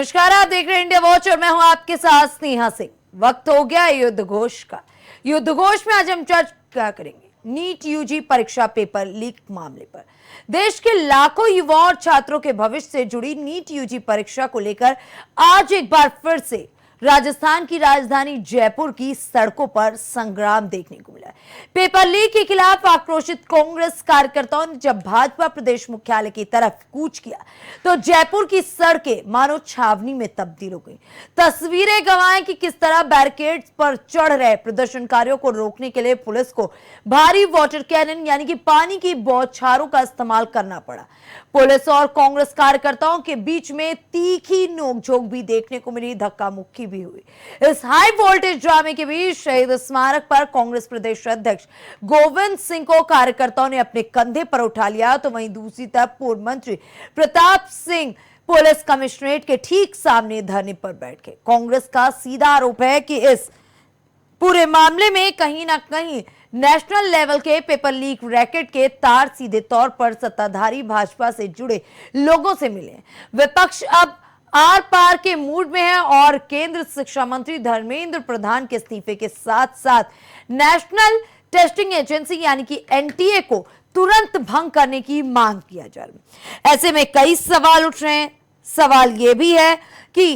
नमस्कार, आप देख रहे हैं इंडिया वॉच और मैं हूं आपके साथ स्नेहा सिंह। वक्त हो गया युद्ध घोष का। युद्ध घोष में आज हम चर्चा करेंगे नीट यूजी परीक्षा पेपर लीक मामले पर। देश के लाखों युवाओं और छात्रों के भविष्य से जुड़ी नीट यूजी परीक्षा को लेकर आज एक बार फिर से राजस्थान की राजधानी जयपुर की सड़कों पर संग्राम देखने को मिला। पेपर लीक के खिलाफ आक्रोशित कांग्रेस कार्यकर्ताओं ने जब भाजपा प्रदेश मुख्यालय की तरफ कूच किया तो जयपुर की सड़कें मानो छावनी में तब्दील हो गई। तस्वीरें गवाएं कि किस तरह बैरिकेड्स पर चढ़ रहे प्रदर्शनकारियों को रोकने के लिए पुलिस को भारी वाटर कैनन यानी कि पानी की बौछारों का इस्तेमाल करना पड़ा। पुलिस और कांग्रेस कार्यकर्ताओं के बीच में तीखी नोकझोंक भी देखने को मिली, धक्का मुक्की भी हुई। इस हाई वोल्टेज ड्रामे के बीच शहीद स्मारक पर कांग्रेस प्रदेश अध्यक्ष गोविंद सिंह को कार्यकर्ताओं ने अपने कंधे पर उठा लिया, तो वहीं दूसरी तरफ पूर्व मंत्री प्रताप सिंह पुलिस कमिश्नरेट के ठीक सामने धरने पर बैठ गए। कांग्रेस का सीधा आरोप है कि इस पूरे मामले में कहीं ना कहीं नेशनल लेवल के पेपर लीक रैकेट के तार सीधे तौर पर सत्ताधारी भाजपा से जुड़े लोगों से मिले। विपक्ष अब आर पार के मूड में है और केंद्र शिक्षा मंत्री धर्मेंद्र प्रधान के इस्तीफे के साथ साथ नेशनल टेस्टिंग एजेंसी यानी कि एनटीए को तुरंत भंग करने की मांग किया जा रहा है। ऐसे में कई सवाल उठ रहे हैं। सवाल यह भी है कि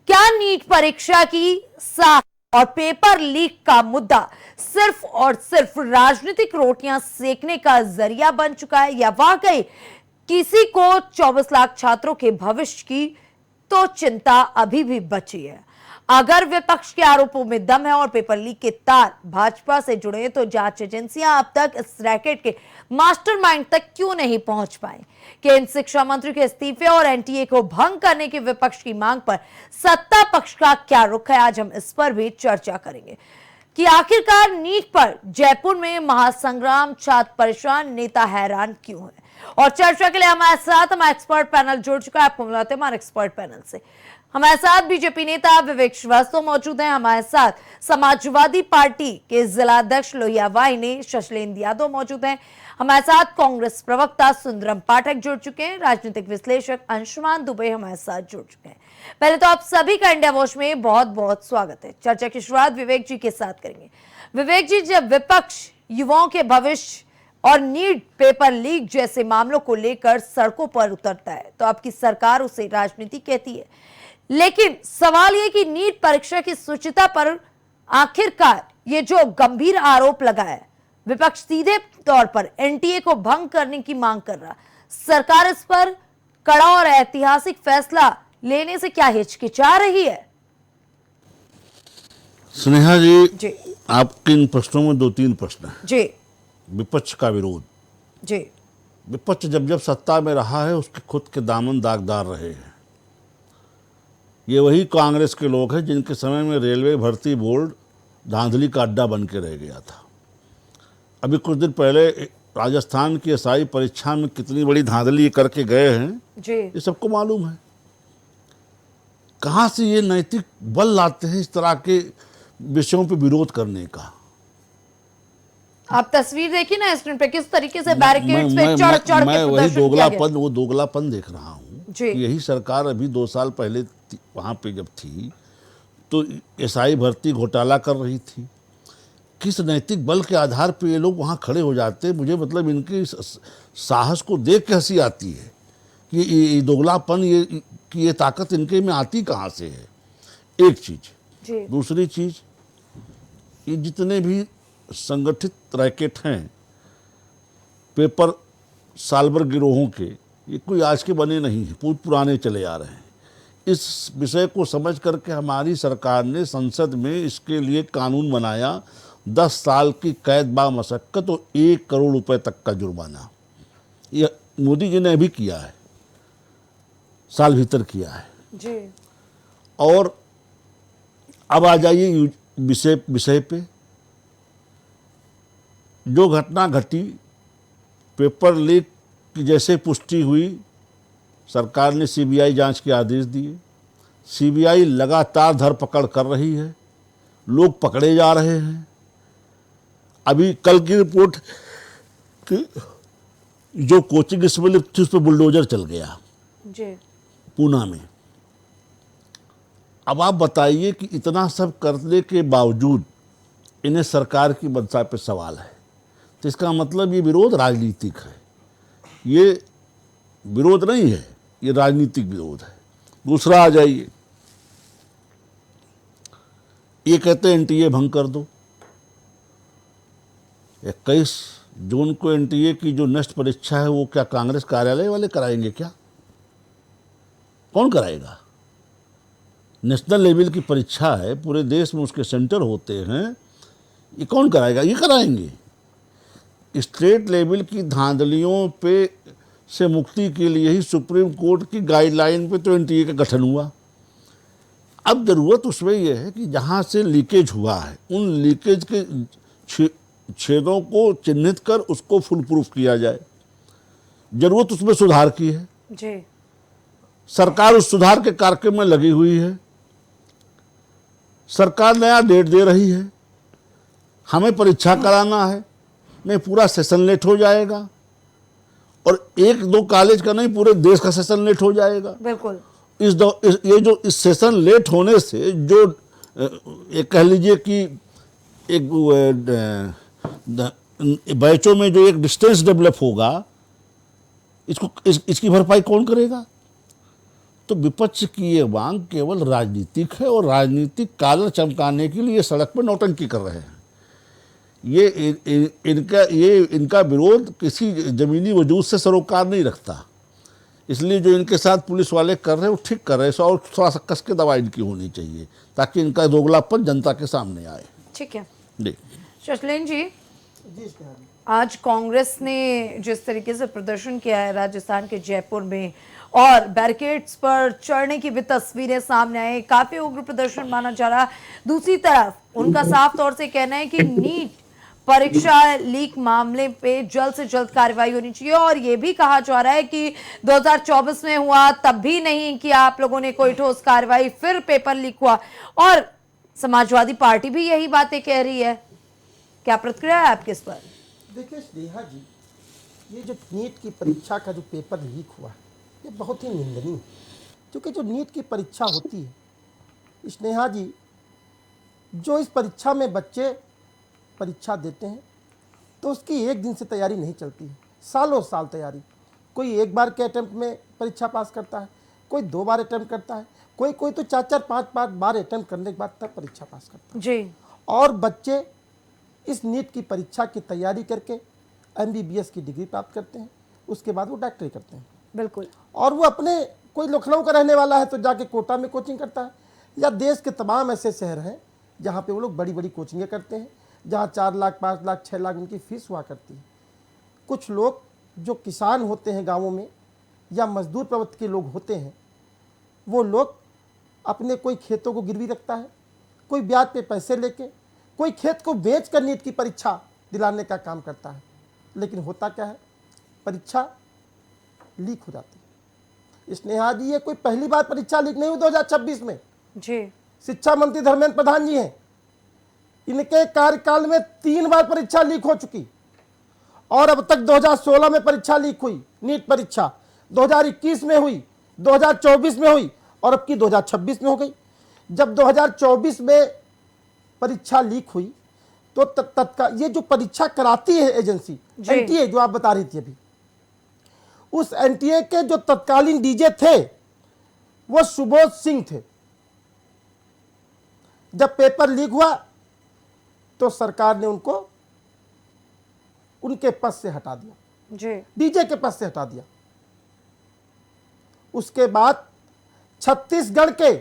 क्या नीट परीक्षा की साख और पेपर लीक का मुद्दा सिर्फ और सिर्फ राजनीतिक रोटियां सेकने का जरिया बन चुका है या वाकई किसी को 24 लाख छात्रों के भविष्य की तो चिंता अभी भी बची है। अगर विपक्ष के आरोपों में दम है और पेपर लीक के तार भाजपा से जुड़े हैं तो जांच एजेंसियां अब तक इस रैकेट के मास्टरमाइंड तक क्यों नहीं पहुंच पाई? केंद्र शिक्षा मंत्री के इस्तीफे और एनटीए को भंग करने की विपक्ष की मांग पर सत्ता पक्ष का क्या रुख है, आज हम इस पर भी चर्चा करेंगे कि आखिरकार नीट पर जयपुर में महासंग्राम, छात्र परेशान, नेता हैरान क्यों है। और चर्चा के लिए हमारे साथ हमारा एक्सपर्ट पैनल जुड़ चुका है। आपको मिलाते हैं हमारे एक्सपर्ट पैनल से। हमारे साथ बीजेपी नेता विवेक श्रीवास्तव मौजूद हैं, हमारे साथ समाजवादी पार्टी के जिलाध्यक्ष लोहिया वाहिनी शशलेंद्र यादव मौजूद हैं, हमारे साथ कांग्रेस प्रवक्ता सुंदरम पाठक जुड़ चुके हैं, राजनीतिक विश्लेषक अंशुमान दुबे हमारे साथ जुड़ चुके हैं। पहले तो आप सभी का इंडिया वॉच में बहुत बहुत स्वागत है। चर्चा की शुरुआत विवेक जी के साथ करेंगे। विवेक जी, जब विपक्ष युवाओं के भविष्य और नीट पेपर लीक जैसे मामलों को लेकर सड़कों पर उतरता है तो आपकी सरकार उसे राजनीति कहती है, लेकिन सवाल यह कि नीट परीक्षा की शुचिता पर आखिरकार ये जो गंभीर आरोप लगा है, विपक्ष सीधे तौर पर एनटीए को भंग करने की मांग कर रहा, सरकार इस पर कड़ा और ऐतिहासिक फैसला लेने से क्या हिचकिचा रही है? स्नेहा जी, आपके इन प्रश्नों में दो तीन प्रश्न हैं। जी। विपक्ष का विरोध। जी। विपक्ष जब जब सत्ता में रहा है उसके खुद के दामन दागदार रहे हैं। ये वही कांग्रेस के लोग हैं जिनके समय में रेलवे भर्ती बोर्ड धांधली का अड्डा बन के रह गया था। अभी कुछ दिन पहले राजस्थान की एसआई परीक्षा में कितनी बड़ी धांधली करके गए हैं जी, ये सबको मालूम है। कहाँ से ये नैतिक बल लाते हैं इस तरह के विषयों पे विरोध करने का? आप तस्वीर देखिए ना स्क्रीन पे, किस तरीके से बैरिकेड्स पे चढ़ चढ़ के वही दोगलापन देख रहा हूँ। यही सरकार अभी 2 साल पहले वहाँ पे जब थी तो एसआई भर्ती घोटाला कर रही थी। किस नैतिक बल के आधार पे ये लोग वहाँ खड़े हो जाते हैं? मुझे मतलब इनके साहस को देख के हंसी आती है कि ये दोगलापन, ये ताकत इनके में आती कहाँ से है? एक चीज़। दूसरी चीज़, ये जितने भी संगठित रैकेट हैं पेपर सालभर गिरोहों के, ये कोई आज के बने नहीं हैं, बहुत पुराने चले आ रहे हैं। इस विषय को समझ करके हमारी सरकार ने संसद में इसके लिए कानून बनाया, 10 साल की कैद बा मशक्कत और 1 करोड़ रुपए तक का जुर्माना। ये मोदी जी ने भी किया है, साल भीतर किया है जी। और अब आ जाइए विषय पे। जो घटना घटी, पेपर लीक की जैसे पुष्टि हुई, सरकार ने सीबीआई जांच के आदेश दिए। सीबीआई लगातार धरपकड़ कर रही है, लोग पकड़े जा रहे हैं। अभी कल की रिपोर्ट कि जो कोचिंग इसमें थी उस पर बुलडोजर चल गया जी। पूना में। अब आप बताइए कि इतना सब करने के बावजूद इन्हें सरकार की मंशा पे सवाल है, तो इसका मतलब ये विरोध राजनीतिक है, ये विरोध नहीं है, ये राजनीतिक विरोध है। दूसरा आ जाइए, ये कहते हैं एनटीए भंग कर दो। 21 जून को एनटीए की जो नेक्स्ट परीक्षा है वो क्या कांग्रेस कार्यालय वाले कराएंगे क्या? कौन कराएगा? नेशनल लेवल की परीक्षा है, पूरे देश में उसके सेंटर होते हैं, ये कौन कराएगा? ये कराएंगे। स्टेट लेवल की धांधलियों पे से मुक्ति के लिए ही सुप्रीम कोर्ट की गाइडलाइन पे तो एनटीए का गठन हुआ। अब ज़रूरत उसमें यह है कि जहाँ से लीकेज हुआ है उन लीकेज के छेदों को चिन्हित कर उसको फुल प्रूफ किया जाए। जरूरत उसमें सुधार की है जी। सरकार उस सुधार के कार्यक्रम में लगी हुई है। सरकार नया डेट दे रही है, हमें परीक्षा कराना है, नहीं पूरा सेशन लेट हो जाएगा, और एक दो कॉलेज का नहीं पूरे देश का सेशन लेट हो जाएगा। बिल्कुल। इस सेशन लेट होने से जो एक कह लीजिए कि एक बैचों में जो एक डिस्टेंस डेवलप होगा, इसकी भरपाई कौन करेगा? तो विपक्ष की ये मांग केवल राजनीतिक है और राजनीतिक कालर चमकाने के लिए सड़क पर नौटंकी कर रहे हैं। ये इनका विरोध किसी जमीनी वजूद से सरोकार नहीं रखता, इसलिए जो इनके साथ पुलिस वाले कर रहे हैं वो ठीक कर रहे हैं, और थोड़ा सा कस के दवा इनकी होनी चाहिए ताकि इनका दोगलापन जनता के सामने आए। ठीक है जी शशलेन जी, आज कांग्रेस ने जिस तरीके से प्रदर्शन किया है राजस्थान के जयपुर में और बैरिकेड्स पर चढ़ने की भी तस्वीरें सामने आई, काफी उग्र प्रदर्शन माना जा रहा। दूसरी तरफ उनका साफ तौर से कहना है कि नीट परीक्षा लीक मामले पे जल्द से जल्द कार्रवाई होनी चाहिए, और ये भी कहा जा रहा है कि 2024 में हुआ तब भी नहीं किया आप लोगों ने कोई ठोस कार्रवाई, फिर पेपर लीक हुआ, और समाजवादी पार्टी भी यही बातें कह रही है। क्या प्रतिक्रिया है आपके इस पर? देखिए स्नेहा जी, ये जो नीट की परीक्षा का जो पेपर लीक हुआ ये बहुत ही निंदनीय है, क्योंकि जो नीट की परीक्षा होती है स्नेहा जी, जो इस परीक्षा में बच्चे परीक्षा देते हैं तो उसकी एक दिन से तैयारी नहीं चलती है, सालों साल तैयारी। कोई एक बार के अटेम्प्ट में परीक्षा पास करता है, कोई 2 बार अटेम्प्ट करता है, कोई तो 4-4 5-5 बार अटेम्प्ट करने के बाद तब परीक्षा पास करता है जी। और बच्चे इस नीट की परीक्षा की तैयारी करके MBBS की डिग्री प्राप्त करते हैं, उसके बाद वो डॉक्टरी करते हैं। बिल्कुल। और वो अपने, कोई लखनऊ का रहने वाला है तो जाके कोटा में कोचिंग करता है, या देश के तमाम ऐसे शहर हैं जहाँ पे वो लोग बड़ी बड़ी कोचिंगें करते हैं, जहाँ 4 लाख 5 लाख 6 लाख उनकी फीस हुआ करती है। कुछ लोग जो किसान होते हैं गाँवों में या मजदूर प्रवृत्ति के लोग होते हैं, वो लोग अपने कोई खेतों को गिरवी रखता है, कोई ब्याज पे पैसे लेके, कोई खेत को बेच कर नीट की परीक्षा दिलाने का काम करता है। लेकिन होता क्या है, परीक्षा लीक हो जाती है। स्नेहा जी, ये कोई पहली बार परीक्षा लीक नहीं हुई 2026 में जी। शिक्षा मंत्री धर्मेंद्र प्रधान जी हैं, इनके कार्यकाल में 3 बार परीक्षा लीक हो चुकी, और अब तक 2016 में परीक्षा लीक हुई, नीट परीक्षा 2021 में हुई, 2024 में हुई, और अब की 2026 में हो गई। जब 2024 में परीक्षा लीक हुई तो तत्काल ये जो परीक्षा कराती है एजेंसी एनटीए, जो आप बता रही थी अभी, उस एनटीए के जो तत्कालीन डीजे थे वो सुबोध सिंह थे। जब पेपर लीक हुआ तो सरकार ने उनको उनके पद से हटा दिया जी। डीजे के पद से हटा दिया। उसके बाद छत्तीसगढ़ के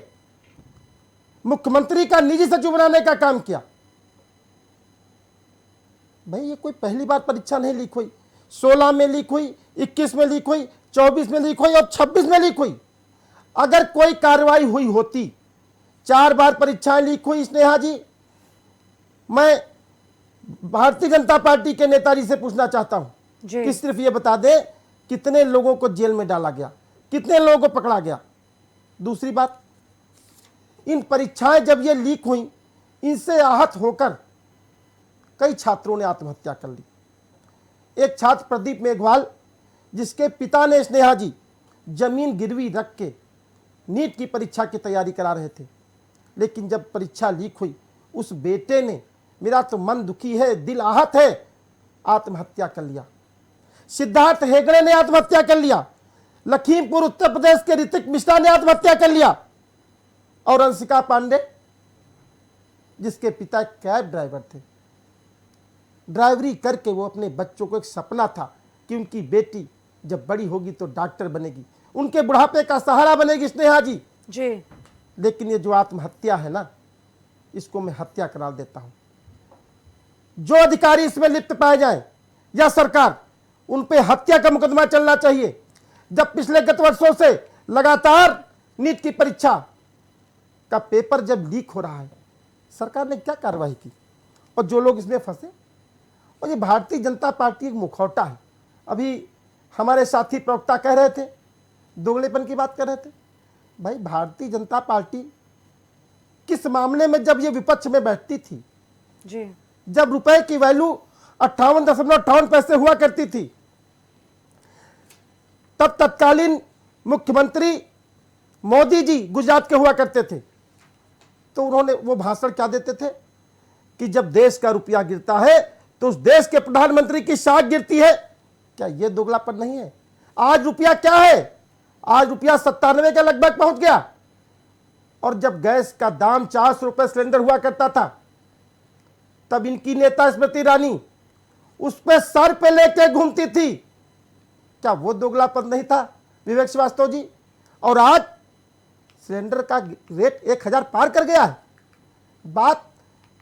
मुख्यमंत्री का निजी सचिव बनाने का काम किया। भाई ये कोई पहली बार परीक्षा नहीं लीक हुई, 16 में लीक हुई, 21 में लीक हुई, 24 में लीक हुई और 26 में लीक हुई। अगर कोई कार्रवाई हुई होती, 4 बार परीक्षाएं लीक हुई स्नेहा जी, मैं भारतीय जनता पार्टी के नेताजी से पूछना चाहता हूं कि सिर्फ ये बता दे कितने लोगों को जेल में डाला गया, कितने लोगों को पकड़ा गया। दूसरी बात, इन परीक्षाएं जब ये लीक हुई, इनसे आहत होकर कई छात्रों ने आत्महत्या कर ली। एक छात्र प्रदीप मेघवाल, जिसके पिता ने स्नेहा जी जमीन गिरवी रख के नीट की परीक्षा की तैयारी करा रहे थे, लेकिन जब परीक्षा लीक हुई उस बेटे ने, मेरा तो मन दुखी है, दिल आहत है, आत्महत्या कर लिया। सिद्धार्थ हेगड़े ने आत्महत्या कर लिया। लखीमपुर उत्तर प्रदेश के ऋतिक मिश्रा ने आत्महत्या कर लिया। और अंशिका पांडे, जिसके पिता एक कैब ड्राइवर थे, ड्राइवरी करके वो अपने बच्चों को, एक सपना था कि उनकी बेटी जब बड़ी होगी तो डॉक्टर बनेगी, उनके बुढ़ापे का सहारा बनेगी स्नेहा जी। लेकिन ये जो आत्महत्या है ना, इसको मैं हत्या करार देता हूं। जो अधिकारी इसमें लिप्त पाए जाए या सरकार, उन पे हत्या का मुकदमा चलना चाहिए। जब पिछले गत वर्षों से लगातार नीट की परीक्षा का पेपर जब लीक हो रहा है, सरकार ने क्या कार्रवाई की? और जो लोग इसमें फंसे, और ये भारतीय जनता पार्टी एक मुखौटा है। अभी हमारे साथी प्रवक्ता कह रहे थे, दोगलेपन की बात कर रहे थे। भाई, भारतीय जनता पार्टी किस मामले में जब ये विपक्ष में बैठती थी जी, जब रुपए की वैल्यू 58.58 पैसे हुआ करती थी, तब तत्कालीन मुख्यमंत्री मोदी जी गुजरात के हुआ करते थे, तो उन्होंने वो भाषण क्या देते थे कि जब देश का रुपया गिरता है तो उस देश के प्रधानमंत्री की साख गिरती है। क्या ये दोगलापन नहीं है? आज रुपया क्या है? आज रुपया 97 के लगभग पहुंच गया। और जब गैस का दाम 400 रुपए सिलेंडर हुआ करता था, तब इनकी नेता स्मृति ईरानी उस पे सर पे लेके घूमती थी। क्या वो दोगलापन नहीं था विवेक श्रीवास्तव जी? और आज सिलेंडर का रेट 1000 पार कर गया है। बात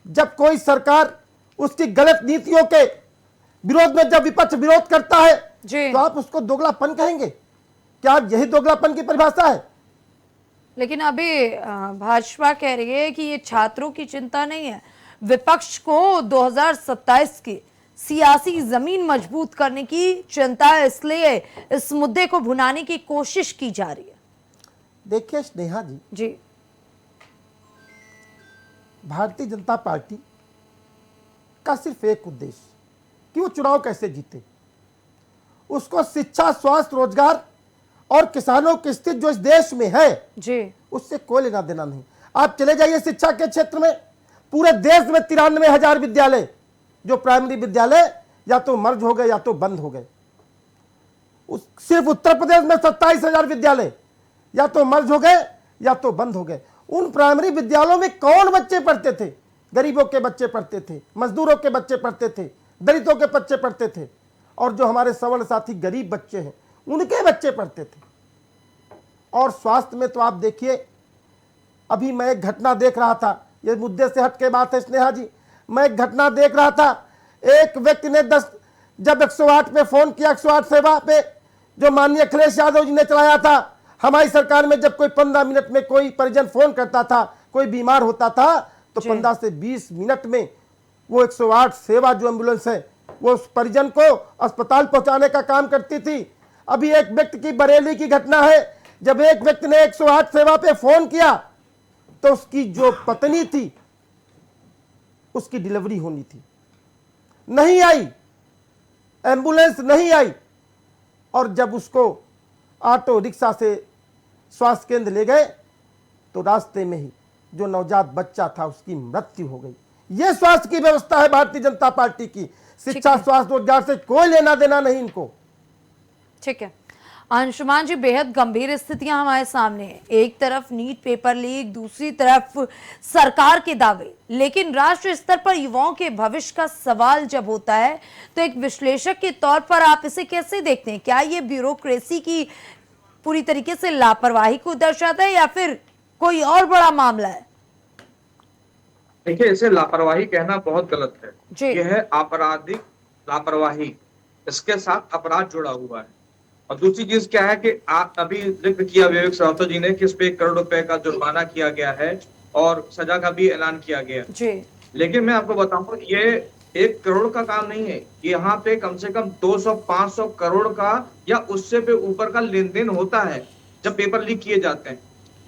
जब कोई सरकार उसकी गलत नीतियों के विरोध में जब विपक्ष विरोध करता है तो आप उसको दोगलापन कहेंगे? क्या यही दोगलापन की परिभाषा है? लेकिन अभी भाजपा कह रही है कि ये छात्रों की चिंता नहीं है, विपक्ष को 2027 की सियासी जमीन मजबूत करने की चिंता है, इसलिए इस मुद्दे को भुनाने की कोशिश की जा रही है। देखिए स्नेहा जी, भारतीय जनता पार्टी का सिर्फ एक उद्देश्य कि वो चुनाव कैसे जीते। उसको शिक्षा, स्वास्थ्य, रोजगार और किसानों की स्थिति जो इस देश में है जी, उससे कोई लेना देना नहीं। आप चले जाइए शिक्षा के क्षेत्र में, पूरे देश में 93,000 विद्यालय, जो प्राइमरी विद्यालय या तो मर्ज हो गए या तो बंद हो गए। सिर्फ उत्तर प्रदेश में 27,000 विद्यालय या तो मर्ज हो गए या तो बंद हो गए। उन प्राइमरी विद्यालयों में कौन बच्चे पढ़ते थे? गरीबों के बच्चे पढ़ते थे, मजदूरों के बच्चे पढ़ते थे, दलितों के बच्चे पढ़ते थे, और जो हमारे सवर्ण साथी गरीब बच्चे हैं उनके बच्चे पढ़ते थे। और स्वास्थ्य में तो आप देखिए, अभी मैं एक घटना देख रहा था, ये मुद्दे से हट के बात है स्नेहा जी, मैं एक घटना देख रहा था। एक व्यक्ति ने जब 108 पे फोन किया, 108 सेवा पे जो माननीय अखिलेश यादव जी ने चलाया था, हमारी सरकार में जब कोई 15 मिनट में कोई परिजन फोन करता था, कोई बीमार होता था, तो 15 से 20 मिनट में वो 108 सेवा जो एम्बुलेंस है वो उस परिजन को अस्पताल पहुंचाने का काम करती थी। अभी एक व्यक्ति की बरेली की घटना है, जब एक व्यक्ति ने 108 सेवा पे फोन किया तो उसकी जो पत्नी थी उसकी डिलीवरी होनी थी, नहीं आई, एम्बुलेंस नहीं आई, और जब उसको ऑटो रिक्शा से स्वास्थ्य केंद्र ले गए तो रास्ते में ही जो नवजात बच्चा था उसकी मृत्यु हो गई। यह स्वास्थ्य की व्यवस्था है भारतीय जनता पार्टी की। शिक्षा, स्वास्थ्य, रोजगार से कोई लेना देना नहीं इनको। ठीक है अंशुमान जी, बेहद गंभीर स्थितियां हमारे सामने हैं। एक तरफ नीट पेपर लीक, दूसरी तरफ सरकार के दावे, लेकिन राष्ट्र स्तर पर युवाओं के भविष्य का सवाल जब होता है तो एक विश्लेषक के तौर पर आप इसे कैसे देखते हैं? क्या ये ब्यूरोक्रेसी की पूरी तरीके से लापरवाही को दर्शाता है या फिर कोई और बड़ा मामला है? देखिए, इसे लापरवाही कहना बहुत गलत है। यह है आपराधिक लापरवाही, इसके साथ अपराध जुड़ा हुआ है। और दूसरी चीज क्या है कि आप अभी जिक्र किया विवेक श्रीवास्तव जी ने कि इस पे 1 करोड़ रुपए का जुर्माना किया गया है और सजा का भी ऐलान किया गया जी। लेकिन मैं आपको बताऊं, ये 1 करोड़ का काम नहीं है, यहाँ पे कम से कम 200-500 करोड़ का या उससे पे ऊपर का लेन देन होता है। जब पेपर लीक किए जाते हैं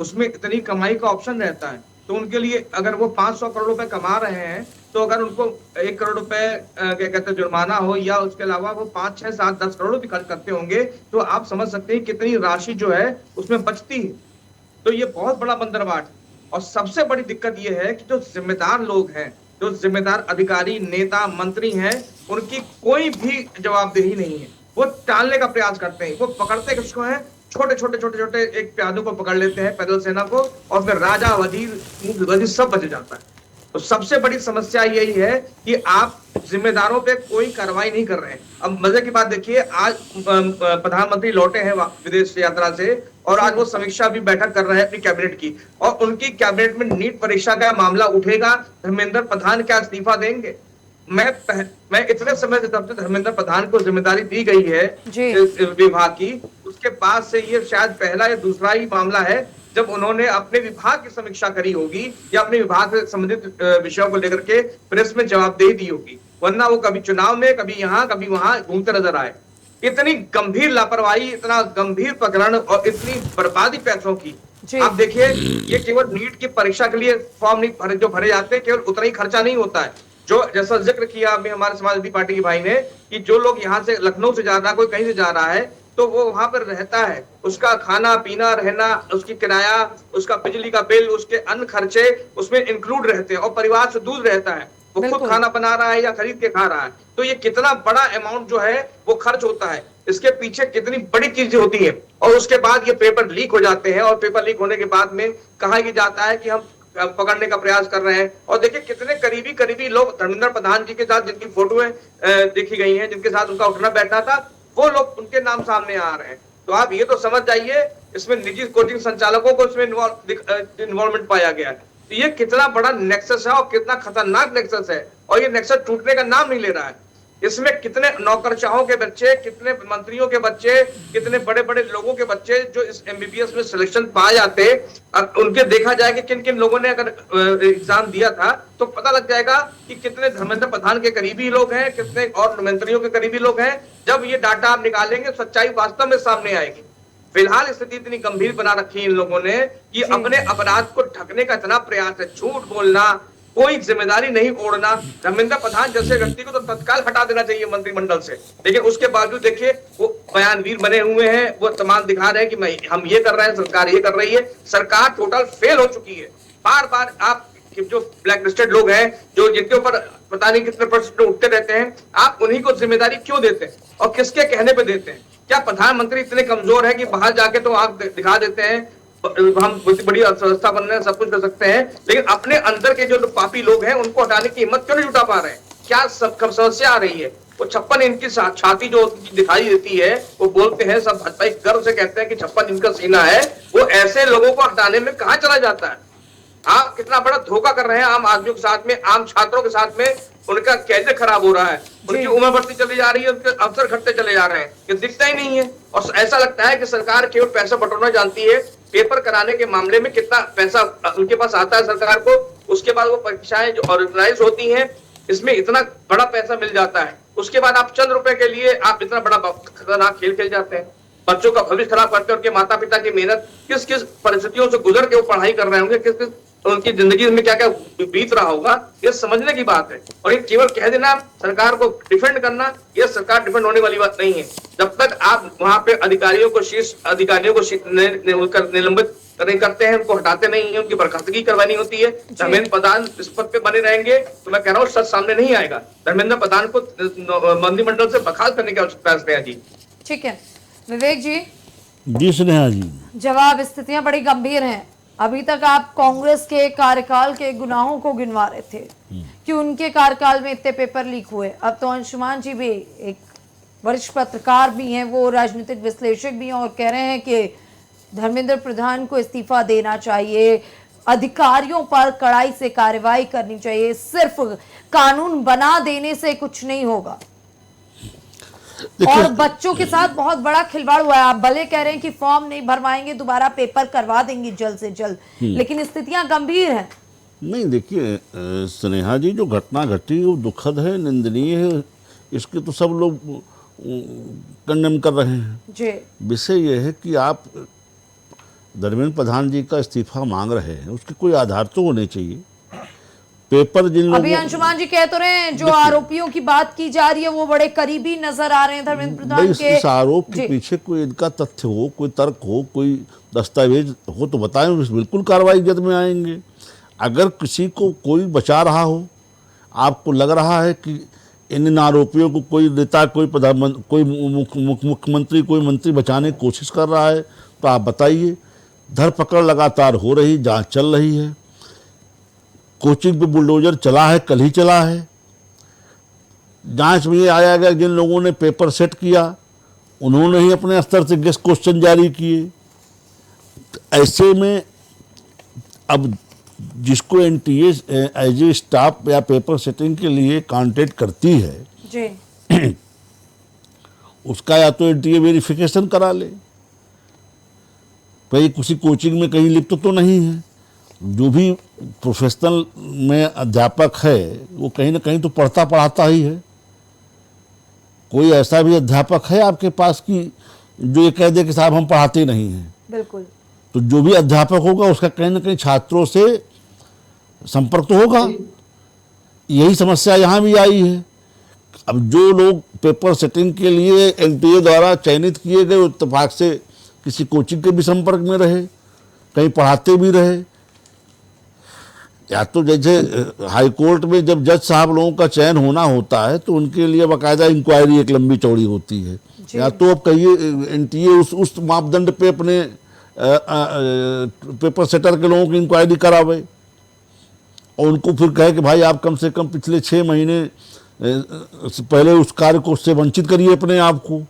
उसमें इतनी कमाई का ऑप्शन रहता है, तो उनके लिए अगर वो 500 करोड़ रुपए कमा रहे हैं तो अगर उनको 1 करोड़ रुपए क्या कहते हैं जुर्माना हो या उसके अलावा वो 5, 6, 7, 10 करोड़ भी खर्च करते होंगे, तो आप समझ सकते हैं कितनी राशि जो है उसमें बचती है। तो ये बहुत बड़ा बंदरबाट है। और सबसे बड़ी दिक्कत यह है कि जो जिम्मेदार लोग हैं, जो जिम्मेदार अधिकारी, नेता, मंत्री हैं, उनकी कोई भी जवाबदेही नहीं है। वो टालने का प्रयास करते हैं। वो पकड़ते किसको है? छोटे छोटे छोटे छोटे एक प्यादों को पकड़ लेते हैं, पैदल सेना को, और फिर राजा, वजीर सब बच जाता है। तो सबसे बड़ी समस्या यही है कि आप जिम्मेदारों पे कोई कार्रवाई नहीं कर रहे हैं। अब मजे की बात देखिए, आज प्रधानमंत्री लौटे हैं विदेश यात्रा से, और आज वो समीक्षा भी बैठक कर रहे हैं अपनी कैबिनेट की, और उनकी कैबिनेट में नीट परीक्षा का मामला उठेगा। धर्मेंद्र प्रधान क्या इस्तीफा देंगे? मैं इतने समय से, तब से धर्मेंद्र प्रधान को जिम्मेदारी दी गई है विभाग की, उसके बाद से ये शायद पहला या दूसरा ही मामला है जब उन्होंने अपने विभाग की समीक्षा करी होगी या अपने विभाग से संबंधित विषयों को लेकर के प्रेस में जवाबदेही दी होगी। वरना वो कभी चुनाव में, कभी यहाँ कभी वहां घूमते नजर आए। इतनी गंभीर लापरवाही, इतना गंभीर प्रकरण और इतनी बर्बादी पैसों की। आप देखिए, ये केवल नीट की परीक्षा के लिए फॉर्म नहीं भरे, जो भरे जाते हैं केवल उतना ही खर्चा नहीं होता है। जो जैसा जिक्र किया अभी हमारे समाजवादी पार्टी के भाई ने, कि जो लोग यहाँ से लखनऊ से जा रहा है, कोई कहीं से जा रहा है, तो वो वहां पर रहता है, उसका खाना पीना रहना, उसकी किराया, उसका बिजली का बिल, उसके अन्य खर्चे उसमें इंक्लूड रहते हैं, और परिवार से दूर रहता है। वो खुद खाना बना रहा है या खरीद के खा रहा है। तो ये कितना बड़ा अमाउंट जो है वो खर्च होता है, इसके पीछे कितनी बड़ी चीजें होती है। और उसके बाद ये पेपर लीक हो जाते हैं, और पेपर लीक होने के बाद में कहा जाता है कि हम पकड़ने का प्रयास कर रहे हैं। और देखिए कितने करीबी लोग धर्मेंद्र प्रधान जी के साथ, जिनकी फोटोएं देखी गई हैं, जिनके साथ उनका उठना बैठना था, वो लोग, उनके नाम सामने आ रहे हैं। तो आप ये तो समझ जाइए, इसमें निजी कोचिंग संचालकों को इसमें इन्वॉल्वमेंट पाया गया है। तो ये कितना बड़ा नेक्सस है और कितना खतरनाक नेक्सस है, और ये नेक्सस टूटने का नाम नहीं ले रहा है। इसमें कितने नौकरशाहों के बच्चे, कितने मंत्रियों के बच्चे, कितने बड़े बड़े लोगों के बच्चे जो इस एमबीबीएस में सिलेक्शन पाए जाते, उनके देखा जाए कि किन किन लोगों ने अगर एग्जाम दिया था, तो पता लग जाएगा कि कितने धर्मेंद्र प्रधान के करीबी लोग हैं, कितने और मंत्रियों के करीबी लोग हैं। जब ये डाटा आप निकालेंगे, सच्चाई वास्तव में सामने आएगी। फिलहाल स्थिति इतनी गंभीर बना रखी है इन लोगों ने कि अपने अपराध को ढकने का इतना प्रयास है, झूठ बोलना, कोई जिम्मेदारी नहीं ओढ़ना। धर्मेंद्र प्रधान जैसे व्यक्ति को तो तत्काल हटा देना चाहिए मंत्रिमंडल से, लेकिन उसके बावजूद देखिए वो बयानवीर बने हुए हैं, वो तमाम दिखा रहे हैं कि हम ये कर रहे हैं, सरकार ये कर रही है। सरकार टोटल फेल हो चुकी है। बार बार आप जो ब्लैक लिस्टेड लोग हैं, जो जिनके ऊपर पता नहीं कितने प्रश्न उठते रहते हैं, आप उन्हीं को जिम्मेदारी क्यों देते हैं और किसके कहने पे देते हैं? क्या प्रधानमंत्री इतने कमजोर है कि बाहर जाके तो आप दिखा देते हैं हम बड़ी अर्थव्यवस्था बन रहे हैं, सब कुछ कर सकते हैं, लेकिन अपने अंदर के जो पापी लोग हैं उनको हटाने की हिम्मत क्यों नहीं जुटा पा रहे हैं? क्या समस्या आ रही है? वो 56 इनकी छाती जो दिखाई देती है, वो बोलते हैं सब भाई गर्व से कहते हैं कि 56 इनका सीना है, वो ऐसे लोगों को हटाने में कहां चला जाता है? आप कितना बड़ा धोखा कर रहे हैं आम आदमियों के साथ में, आम छात्रों के साथ में। उनका कैरियर खराब हो रहा है, उनकी उम्र बढ़ती चली जा रही है, उनके अवसर घटते चले जा रहे हैं, ये दिखता ही नहीं है। और ऐसा लगता है कि सरकार केवल पैसा बटोरना जानती है। पेपर कराने के मामले में कितना पैसा उनके पास आता है सरकार को, उसके बाद वो परीक्षाएं जो ऑर्गेनाइज होती हैं, इसमें इतना बड़ा पैसा मिल जाता है। उसके बाद आप चंद रुपए के लिए आप इतना बड़ा खतरनाक खेल खेल जाते हैं, बच्चों का भविष्य खराब करते हैं। उनके माता पिता की मेहनत, किस किस परिस्थितियों से गुजर के वो पढ़ाई कर रहे होंगे, किस किस उनकी जिंदगी में क्या क्या बीत रहा होगा, ये समझने की बात है। और ये केवल कह देना सरकार को डिफेंड करना, ये सरकार डिफेंड होने वाली बात नहीं है। जब तक आप वहां पे अधिकारियों को, शीर्ष अधिकारियों को निलंबित नहीं करते हैं, उनको हटाते नहीं है, उनकी बर्खास्तगी करवानी होती है, धर्मेंद्र प्रधान इस पद पे बने रहेंगे, तो मैं कह रहा हूँ सच सामने नहीं आएगा। धर्मेंद्र प्रधान को मंत्रिमंडल से बर्खास्त करने की आवश्यकता है स्नेहा जी। ठीक है विवेक जी। जी स्नेहा जी, जवाब, स्थितियां बड़ी गंभीर हैं। अभी तक आप कांग्रेस के कार्यकाल के गुनाहों को गिनवा रहे थे कि उनके कार्यकाल में इतने पेपर लीक हुए। अब तो अंशुमान जी भी एक वरिष्ठ पत्रकार भी हैं, वो राजनीतिक विश्लेषक भी हैं, और कह रहे हैं कि धर्मेंद्र प्रधान को इस्तीफा देना चाहिए, अधिकारियों पर कड़ाई से कार्रवाई करनी चाहिए, सिर्फ कानून बना देने से कुछ नहीं होगा। और बच्चों के साथ बहुत बड़ा खिलवाड़ हुआ है। आप भले कह रहे हैं कि फॉर्म नहीं भरवाएंगे, दोबारा पेपर करवा देंगे जल्द से जल्द, लेकिन स्थितियां गंभीर हैं। नहीं देखिए स्नेहा जी, जो घटना घटी वो दुखद है, निंदनीय है, इसके तो सब लोग कंडेम कर रहे हैं जी। विषय यह है कि आप धर्मेंद्र प्रधान जी का इस्तीफा मांग रहे हैं, उसके कोई आधार तो होने चाहिए। पेपर जिन अभी लोगों अंशुमान जी कह तो रहे हैं जो आरोपियों की बात की जा रही है वो बड़े करीबी नजर आ रहे हैं धर्मेंद्र प्रधान के। इस आरोप के पीछे कोई इनका तथ्य हो, कोई तर्क हो, कोई दस्तावेज हो तो बताएं, बिल्कुल कार्रवाई जद में आएंगे। अगर किसी को कोई बचा रहा हो, आपको लग रहा है कि इन आरोपियों को कोई नेता, कोई प्रधानमंत्री, कोई मुख्यमंत्री, कोई मंत्री बचाने की कोशिश कर रहा है तो आप बताइए। धरपकड़ लगातार हो रही, जांच चल रही है, कोचिंग पे बुलडोजर चला है, कल ही चला है। जांच में ये आया गया जिन लोगों ने पेपर सेट किया उन्होंने ही अपने स्तर से गेस्ट क्वेश्चन जारी किए। तो ऐसे में अब जिसको एनटीए एज ए स्टाफ या पेपर सेटिंग के लिए कांटेक्ट करती है जी उसका या तो एनटीए वेरिफिकेशन करा ले, भाई किसी कोचिंग में कहीं लिप्त तो नहीं है। जो भी प्रोफेशनल में अध्यापक है वो कहीं ना कहीं तो पढ़ता पढ़ाता ही है। कोई ऐसा भी अध्यापक है आपके पास कि जो ये कह दे कि साहब हम पढ़ाते नहीं हैं? बिल्कुल। तो जो भी अध्यापक होगा उसका कहीं ना कहीं छात्रों से संपर्क तो होगा। यही समस्या यहाँ भी आई है। अब जो लोग पेपर सेटिंग के लिए एनटीए द्वारा चयनित किए गए इत्तेफाक से किसी कोचिंग के भी संपर्क में रहे, कहीं पढ़ाते भी रहे, या तो जैसे हाई कोर्ट में जब जज साहब लोगों का चयन होना होता है तो उनके लिए बाकायदा इंक्वायरी एक लंबी चौड़ी होती है, या तो अब कहिए एनटीए उस मापदंड पे अपने पेपर सेटर के लोगों की इंक्वायरी करावे और उनको फिर कहे कि भाई आप कम से कम पिछले 6 महीने पहले उस कार्य को उससे वंचित करिए अपने आप को।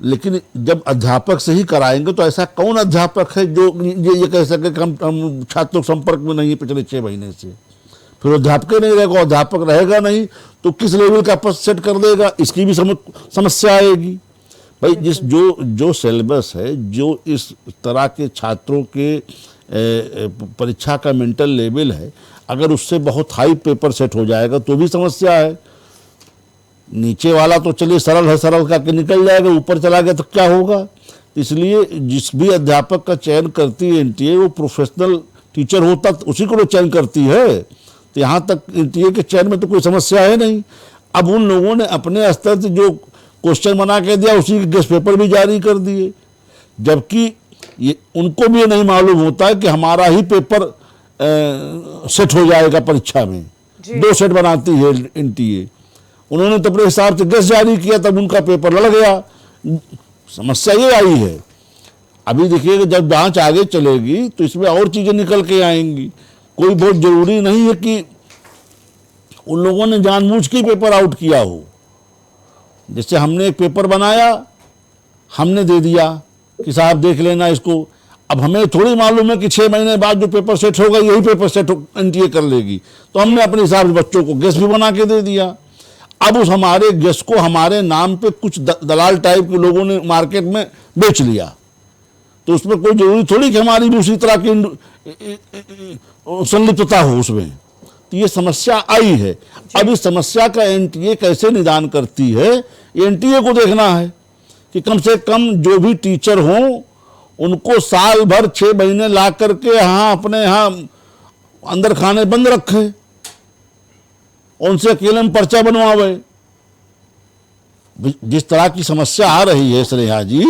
लेकिन जब अध्यापक से ही कराएंगे तो ऐसा कौन अध्यापक है जो ये कह सके कि हम छात्रों के संपर्क में नहीं पिछले 6 महीने से? फिर अध्यापक नहीं रहेगा, अध्यापक रहेगा नहीं तो किस लेवल का पद सेट कर देगा, इसकी भी समस्या आएगी। भाई जो सिलेबस है, जो इस तरह के छात्रों के परीक्षा का मेंटल लेवल है, अगर उससे बहुत हाई पेपर सेट हो जाएगा तो भी समस्या है। नीचे वाला तो चलिए सरल है, सरल करके निकल जाएगा, ऊपर चला गया तो क्या होगा? इसलिए जिस भी अध्यापक का चयन करती है एनटीए वो प्रोफेशनल टीचर होता तो उसी को चयन करती है। तो यहाँ तक एनटीए के चयन में तो कोई समस्या है नहीं। अब उन लोगों ने अपने स्तर से जो क्वेश्चन बना के दिया उसी के गेस्ट पेपर भी जारी कर दिए, जबकि ये उनको भी नहीं मालूम होता है कि हमारा ही पेपर सेट हो जाएगा परीक्षा में। 2 सेट बनाती है एनटीए, उन्होंने तो अपने हिसाब से गेस्ट जारी किया, तब उनका पेपर लड़ गया। समस्या ये आई है। अभी देखिएगा जब जांच आगे चलेगी तो इसमें और चीजें निकल के आएंगी। कोई बहुत जरूरी नहीं है कि उन लोगों ने जानबूझ के पेपर आउट किया हो। जैसे हमने एक पेपर बनाया, हमने दे दिया कि साहब देख लेना इसको। अब हमें थोड़ी मालूम है कि 6 महीने बाद जो पेपर सेट होगा यही पेपर सेट एनटीए कर लेगी, तो हमने अपने हिसाब से बच्चों को गेस्ट भी बना के दे दिया। अब उस हमारे गेस्ट को हमारे नाम पे कुछ दलाल टाइप के लोगों ने मार्केट में बेच लिया, तो उसमें कोई जरूरी थोड़ी कि हमारी भी उसी तरह की संलिप्तता हो उसमें। तो ये समस्या आई है। अब इस समस्या का एनटीए कैसे निदान करती है, एनटीए को देखना है कि कम से कम जो भी टीचर हों उनको साल भर 6 महीने ला करके यहाँ अपने यहाँ अंदर खाने बंद रखे, उनसे अकेले में पर्चा बनवावे। जिस तरह की समस्या आ रही है स्नेहा जी,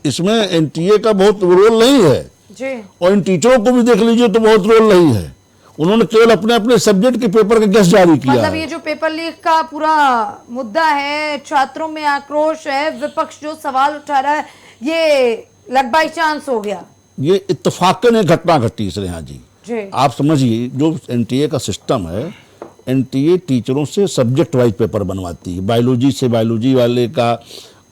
इसमें एनटीए का बहुत रोल नहीं है जी। और इन टीचरों को भी देख लीजिए तो बहुत रोल नहीं है। उन्होंने केवल अपने अपने सब्जेक्ट के पेपर का गेस्ट जारी किया। मतलब ये जो पेपर लीक का पूरा मुद्दा है, छात्रों में आक्रोश है, विपक्ष जो सवाल उठा रहा है, ये लक बाई चांस हो गया। ये इत्तेफाकन एक घटना घटी स्नेहा जी। आप समझिए जो एनटीए का सिस्टम है, एनटीए टीचरों से सब्जेक्ट वाइज पेपर बनवाती है। बायोलॉजी से बायोलॉजी वाले का,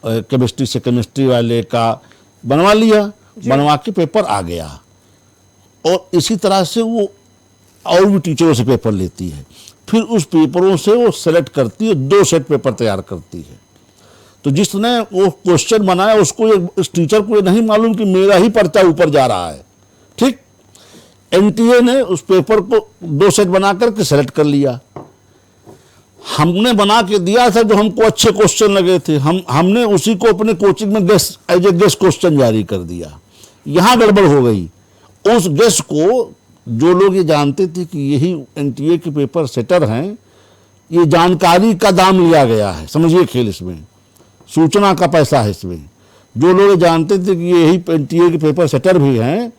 केमिस्ट्री से केमिस्ट्री वाले का बनवा लिया, बनवा के पेपर आ गया। और इसी तरह से वो और भी टीचरों से पेपर लेती है, फिर उस पेपरों से वो सेलेक्ट करती है, 2 सेट पेपर तैयार करती है। तो जिसने वो क्वेश्चन बनाया उसको उस टीचर को ये नहीं मालूम कि मेरा ही पर्चा ऊपर जा रहा है। ठीक, एनटीए ने उस पेपर को 2 सेट बना करके सेलेक्ट कर लिया। हमने बना के दिया था जो हमको अच्छे क्वेश्चन लगे थे, हमने उसी को अपने कोचिंग में एज ए गेस्ट क्वेश्चन जारी कर दिया। यहाँ गड़बड़ हो गई। उस गेस्ट को जो लोग ये जानते थे कि यही एनटीए के पेपर सेटर हैं, ये जानकारी का दाम लिया गया है, समझिए खेल इसमें, सूचना का पैसा है इसमें। जो लोग जानते थे कि यही एनटीए के पेपर सेटर भी हैं,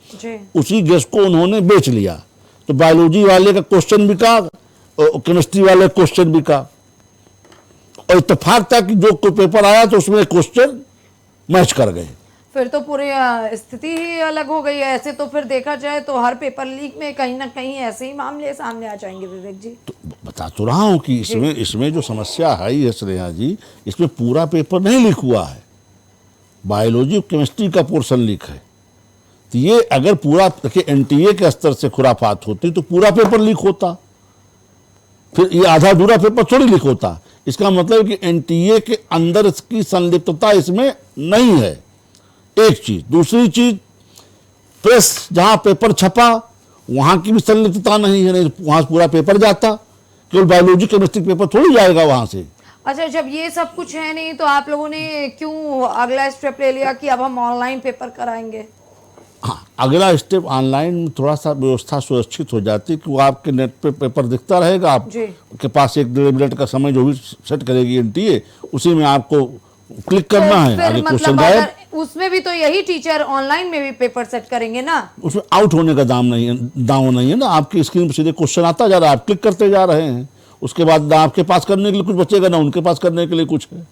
उसी गैस को उन्होंने बेच लिया। तो बायोलॉजी वाले का क्वेश्चन बिका और केमिस्ट्री वाले क्वेश्चन बिका, और इत्तेफाक था कि जो कोई पेपर आया तो उसमें क्वेश्चन मैच कर गए। फिर तो पूरी स्थिति ही अलग हो गई है। ऐसे तो फिर देखा जाए तो हर पेपर लीक में कहीं ना कहीं ऐसे ही मामले सामने आ जाएंगे विवेक जी। तो बता तो रहा हूं कि इसमें जो समस्या है ये स्नेहा जी, इसमें पूरा पेपर नहीं लीक हुआ है, बायोलॉजी और केमिस्ट्री का पोर्शन लीक है। तो ये अगर पूरा एनटीए के स्तर से खुराफात होती तो पूरा पेपर लीक होता, फिर ये आधा अधूरा पेपर थोड़ी लीक होता। इसका मतलब कि एनटीए के अंदर इसकी संलिप्तता इसमें नहीं है, एक चीज। दूसरी चीज, प्रेस जहां पेपर छपा वहां की भी संलिप्तता नहीं है, नहीं वहां पूरा पेपर जाता, केवल बायोलॉजी केमिस्ट्री पेपर थोड़ी जाएगा वहां से। अच्छा, जब ये सब कुछ है नहीं तो आप लोगों ने क्यों अगला स्टेप ले लिया कि अब हम ऑनलाइन पेपर कराएंगे? हाँ, अगला स्टेप ऑनलाइन में थोड़ा सा व्यवस्था सुरक्षित हो जाती कि वो आपके नेट पे पेपर दिखता रहेगा, आपके पास 1-1.5 मिनट का समय जो भी सेट करेगी एनटीए, उसी में आपको क्लिक करना है, आगे क्वेश्चन जाए। उसमें भी तो यही टीचर ऑनलाइन में भी पेपर सेट करेंगे ना, उसमें आउट होने का दाव नहीं है ना, आपकी स्क्रीन पर सीधे क्वेश्चन आता जा रहा है, आप क्लिक करते जा रहे हैं, उसके बाद ना आपके पास करने के लिए कुछ बचेगा ना उनके पास करने के लिए कुछ है।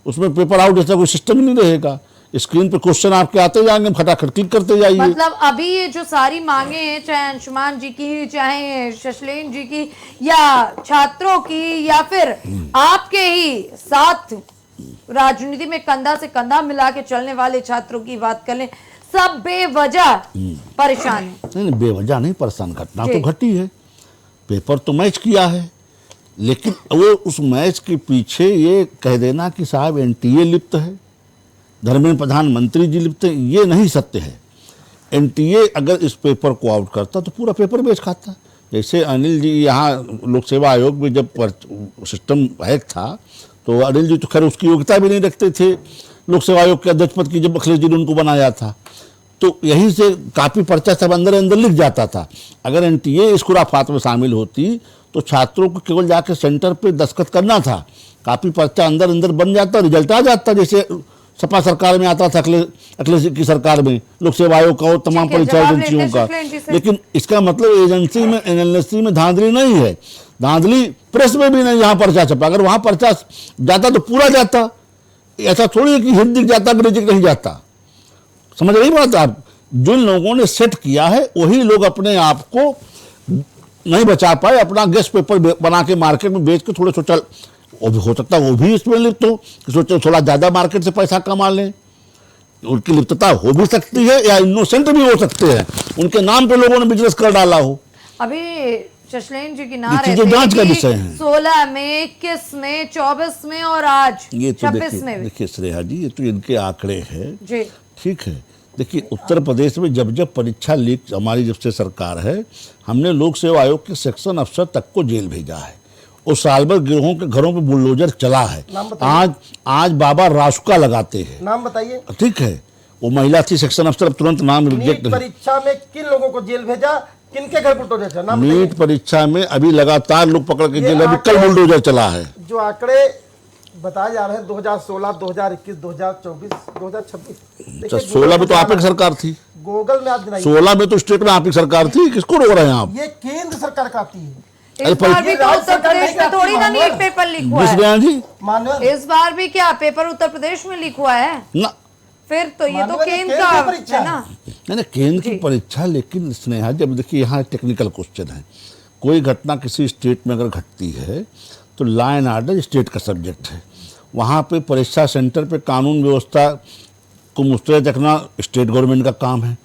उसमें पेपर आउट जैसा कोई सिस्टम नहीं रहेगा, स्क्रीन पे क्वेश्चन आपके आते जाएंगे, फटाफट क्लिक करते जाइए। मतलब अभी ये जो सारी मांगे हैं, चाहे अंशुमान जी की, चाहे शशलेन जी की, या छात्रों की, या फिर आपके ही साथ राजनीति में कंधा से कंधा मिला के चलने वाले छात्रों की बात कर लें, सब बेवजह परेशान है। नहीं, बेवजह नहीं परेशान, घटना तो घटी है, पेपर तो मैच किया है, लेकिन वो उस मैच के पीछे ये कह देना कि साहब एनटीए लिप्त है, धर्मेंद्र प्रधानमंत्री जी लिप्त है, ये नहीं सत्य है। एनटीए अगर इस पेपर को आउट करता तो पूरा पेपर बेच खाता। जैसे अनिल जी यहाँ लोक सेवा आयोग में जब सिस्टम हैक था तो अनिल जी तो खैर उसकी योग्यता भी नहीं रखते थे लोक सेवा आयोग के अध्यक्ष पद की, जब अखिलेश जी ने उनको बनाया था तो यहीं से काफ़ी पर्चा सब अंदर अंदर लिख जाता था। अगर एनटीए इस खुराफात में शामिल होती तो छात्रों को केवल जाकर सेंटर पे दस्तखत करना था, काफ़ी पर्चा अंदर अंदर बन जाता, रिजल्ट आ जाता, जैसे सपा सरकार में आता था, अखिलेश की सरकार में लोक सेवा आयोग का और तमाम परीक्षा एजेंसियों का। लेकिन इसका मतलब एजेंसी में एनएलसी में धांधली नहीं है, धांधली प्रेस में भी नहीं। जहाँ पर्चा छपा, अगर वहाँ पर्चा जाता तो पूरा जाता, ऐसा थोड़ी है कि हिट दिख जाता कि रिजेक्ट नहीं जाता। समझ रही बात आप? जिन लोगों ने सेट किया है वही लोग अपने आप को नहीं बचा पाए, अपना गैस पेपर बना के मार्केट में बेच के थोड़े सोचा, वो भी हो सकता है वो भी इसमें लिप्त हो, सोचे थोड़ा ज़्यादा मार्केट से पैसा कमा लें, उनकी लिप्तता हो भी सकती है, या इनोसेंट भी हो सकते हैं, उनके नाम पे लोगों ने बिजनेस कर डाला हो। अभी शशलेन जी की नारे जांच का विषय है, 16 में, 21 में, 24 में और आज ये तो 26 में। देखिए श्रेया जी, ये तो इनके आंकड़े हैं, जी ठीक है। देखिए उत्तर प्रदेश में जब जब परीक्षा लीक हमारी जब से सरकार है, हमने लोक सेवा आयोग के सेक्शन अफसर तक को जेल भेजा है, और साल भर गिरोहों के घरों पे बुलडोजर चला है। आज बाबा रासुका लगाते हैं। नाम बताइए। ठीक है, वो महिला थी सेक्शन अफसर, अब तुरंत नाम रिजेक्ट। परीक्षा में किन लोगों को जेल भेजा, किनके घर बुलडोजर चला? नीट परीक्षा में अभी लगातार लोग पकड़ के जेल, अभी कल बुलडोजर चला है। जो आंकड़े बताए जा रहे हैं 2016, 2021, 2024, 2026, 16 में तो आप ही सरकार थी, गूगल में आप 16 में तो स्टेट में आप ही सरकार थी, किसको रोक रहे हैं आप? ये केंद्र सरकार का आती है। इस बार भी तो उत्तर प्रदेश में थोड़ी ना नीट पेपर लीक हुआ है जी, इस बार भी क्या पेपर उत्तर प्रदेश में लीक हुआ है ना? फिर तो ये तो केंद्र का है ना। नहीं, केंद्र की परीक्षा, लेकिन स्नेहा जब देखिए यहाँ टेक्निकल क्वेश्चन है, कोई घटना किसी स्टेट में अगर घटती है तो लॉ एंड ऑर्डर स्टेट का सब्जेक्ट है, वहाँ पे परीक्षा सेंटर पे कानून व्यवस्था को मुस्तैद रखना स्टेट गवर्नमेंट का काम है।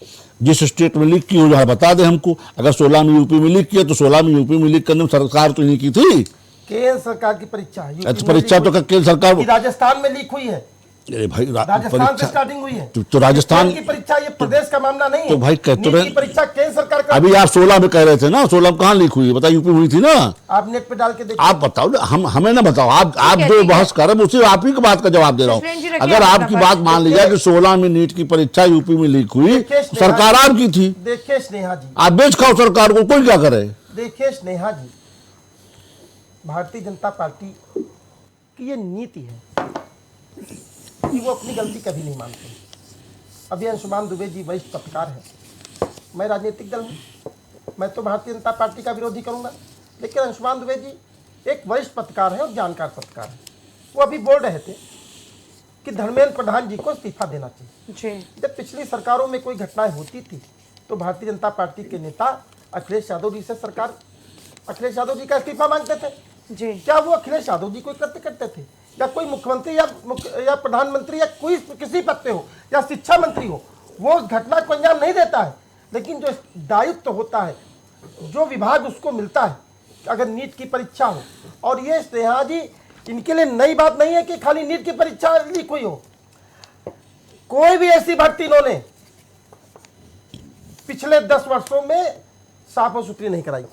जिस स्टेट में लीक की हो जहाँ बता दे हमको, अगर 16 में यूपी में लीक किया तो 16 में यूपी में लीक करने में सरकार तो नहीं की थी, केंद्र सरकार की परीक्षा। अच्छा, परीक्षा तो केंद्र सरकार, राजस्थान में लीक हुई है, अरे भाई राजस्थान से स्टार्टिंग हुई है। तो राजस्थान की परीक्षा ये प्रदेश का मामला नहीं है। तो भाई कहते नीट की परीक्षा केंद्र सरकार का। अभी आप 16 में कह रहे थे ना, 16 में कहाँ लीक हुई है? बताइए, यूपी हुई थी ना। आप नेट पे डाल के देखिए। आप बताओ ना, हमें ना बताओ। आप जो बहस कर रहे हैं उसी आप ही की बात का जवाब दे रहा हूँ। अगर आपकी बात मान ली जाए कि 16 में नीट की परीक्षा यूपी में लीक हुई, सरकार आपकी थी। देखिए स्नेहा जी, आप बेच खाओ सरकार को, कोई क्या करे। देखिए स्नेहा जी, भारतीय जनता पार्टी की ये नीति है कि वो अपनी गलती कभी नहीं मानते। अभी अंशुमान दुबे जी वरिष्ठ पत्रकार हैं, मैं राजनीतिक दल हूँ, मैं तो भारतीय जनता पार्टी का विरोधी करूँगा, लेकिन अंशुमान दुबे जी एक वरिष्ठ पत्रकार हैं और जानकार पत्रकार हैं। वो अभी बोल रहे थे कि धर्मेंद्र प्रधान जी को इस्तीफा देना चाहिए। जब पिछली सरकारों में कोई घटनाएं होती थी तो भारतीय जनता पार्टी के नेता अखिलेश यादव जी से अखिलेश यादव जी का इस्तीफा मांगते थे जी। क्या वो अखिलेश यादव जी को कृत्य करते थे, या कोई मुख्यमंत्री या प्रधानमंत्री या कोई किसी पद पे हो या शिक्षा मंत्री हो, वो उस घटना को अंजाम नहीं देता है। लेकिन जो दायित्व होता है, जो विभाग उसको मिलता है, अगर नीट की परीक्षा हो, और ये स्नेहा जी इनके लिए नई बात नहीं है कि खाली नीट की परीक्षा लीक हुई हो, कोई भी ऐसी भर्ती इन्होंने पिछले 10 वर्षों में साफ और सुथरी नहीं कराई।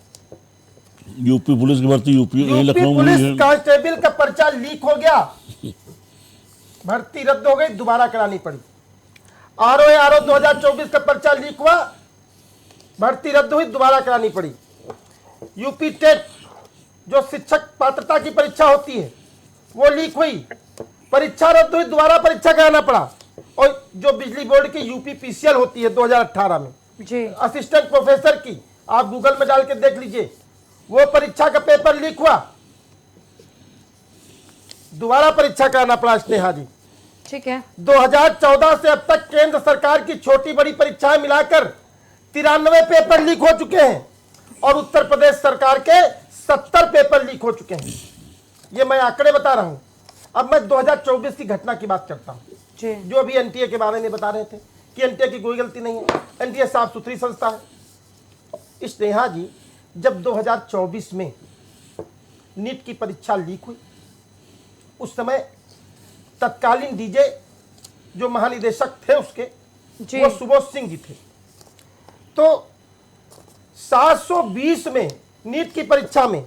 यूपी पुलिस की भर्ती यूपी लखनऊ पुलिस कांस्टेबल का पर्चा लीक हो गया, भर्ती रद्द हो गई, दोबारा करानी पड़ी। आरओ 2024 का पर्चा लीक हुआ, भर्ती रद्द हुई, दोबारा करानी पड़ी। यूपी टेट जो शिक्षक पात्रता की परीक्षा होती है वो लीक हुई, परीक्षा रद्द हुई, दोबारा परीक्षा कराना पड़ा। और जो बिजली बोर्ड की यूपी पीसीएल होती है 2018 में जी, असिस्टेंट प्रोफेसर की, आप गूगल में डाल के देख लीजिए, वो परीक्षा का पेपर लीक हुआ, दोबारा परीक्षा कराना पड़ा स्नेहा जी। ठीक है। 2014 से अब तक केंद्र सरकार की छोटी बड़ी परीक्षाएं मिलाकर 93 पेपर लीक हो चुके हैं और उत्तर प्रदेश सरकार के 70 पेपर लीक हो चुके हैं। ये मैं आंकड़े बता रहा हूं। अब मैं 2024 की घटना की बात करता हूं, जो अभी एनटीए के बारे में बता रहे थे कि एनटीए की कोई गलती नहीं है, एनटीए साफ सुथरी संस्था है। स्नेहा जी, जब 2024 में नीट की परीक्षा लीक हुई, उस समय तत्कालीन डीजे जो महानिदेशक थे उसके, वो सुबोध सिंह जी थे। तो 720 में नीट की परीक्षा में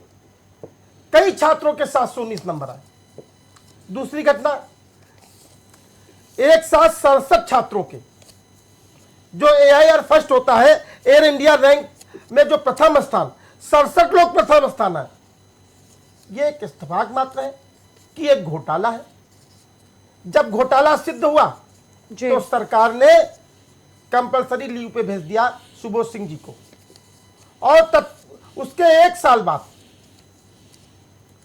कई छात्रों के 719 नंबर आए। दूसरी घटना, एक साथ 67 छात्रों के, जो AIR फर्स्ट होता है, एयर इंडिया रैंक में जो प्रथम स्थान, 67 लोग प्रथम स्थान है। यह एक इत्तेफाक मात्र है कि एक घोटाला है। जब घोटाला सिद्ध हुआ तो सरकार ने कंपलसरी लीव पे भेज दिया सुबोध सिंह जी को, और तब उसके 1 साल बाद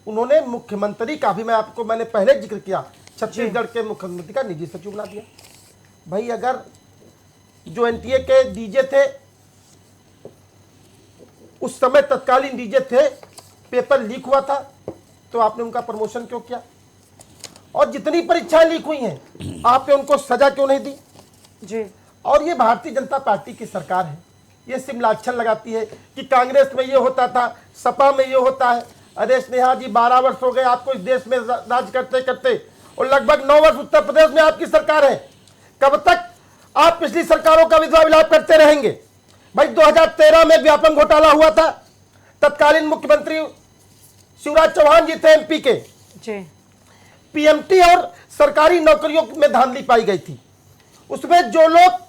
उन्होंने मुख्यमंत्री का भी, मैंने पहले जिक्र किया, छत्तीसगढ़ के मुख्यमंत्री का निजी सचिव बना दिया। भाई, अगर जो एनटीए के डीजे थे, उस समय तत्कालीन डीजे थे, पेपर लीक हुआ था, तो आपने उनका प्रमोशन क्यों किया? और जितनी परीक्षाएं लीक हुई हैं, आपने उनको सजा क्यों नहीं दी जी? और ये भारतीय जनता पार्टी की सरकार है, ये सिमलाक्षण लगाती है कि कांग्रेस में ये होता था, सपा में ये होता है। अरे स्नेहा जी, 12 वर्ष हो गए आपको इस देश में राज करते करते, और लगभग 9 वर्ष उत्तर प्रदेश में आपकी सरकार है। कब तक आप पिछली सरकारों का विधवा विलाप करते रहेंगे? भाई, 2013 में व्यापक घोटाला हुआ था, तत्कालीन मुख्यमंत्री शिवराज चौहान जी थे एमपी के जी। पीएमटी और सरकारी नौकरियों में धांधली पाई गई थी। उसमें जो लोग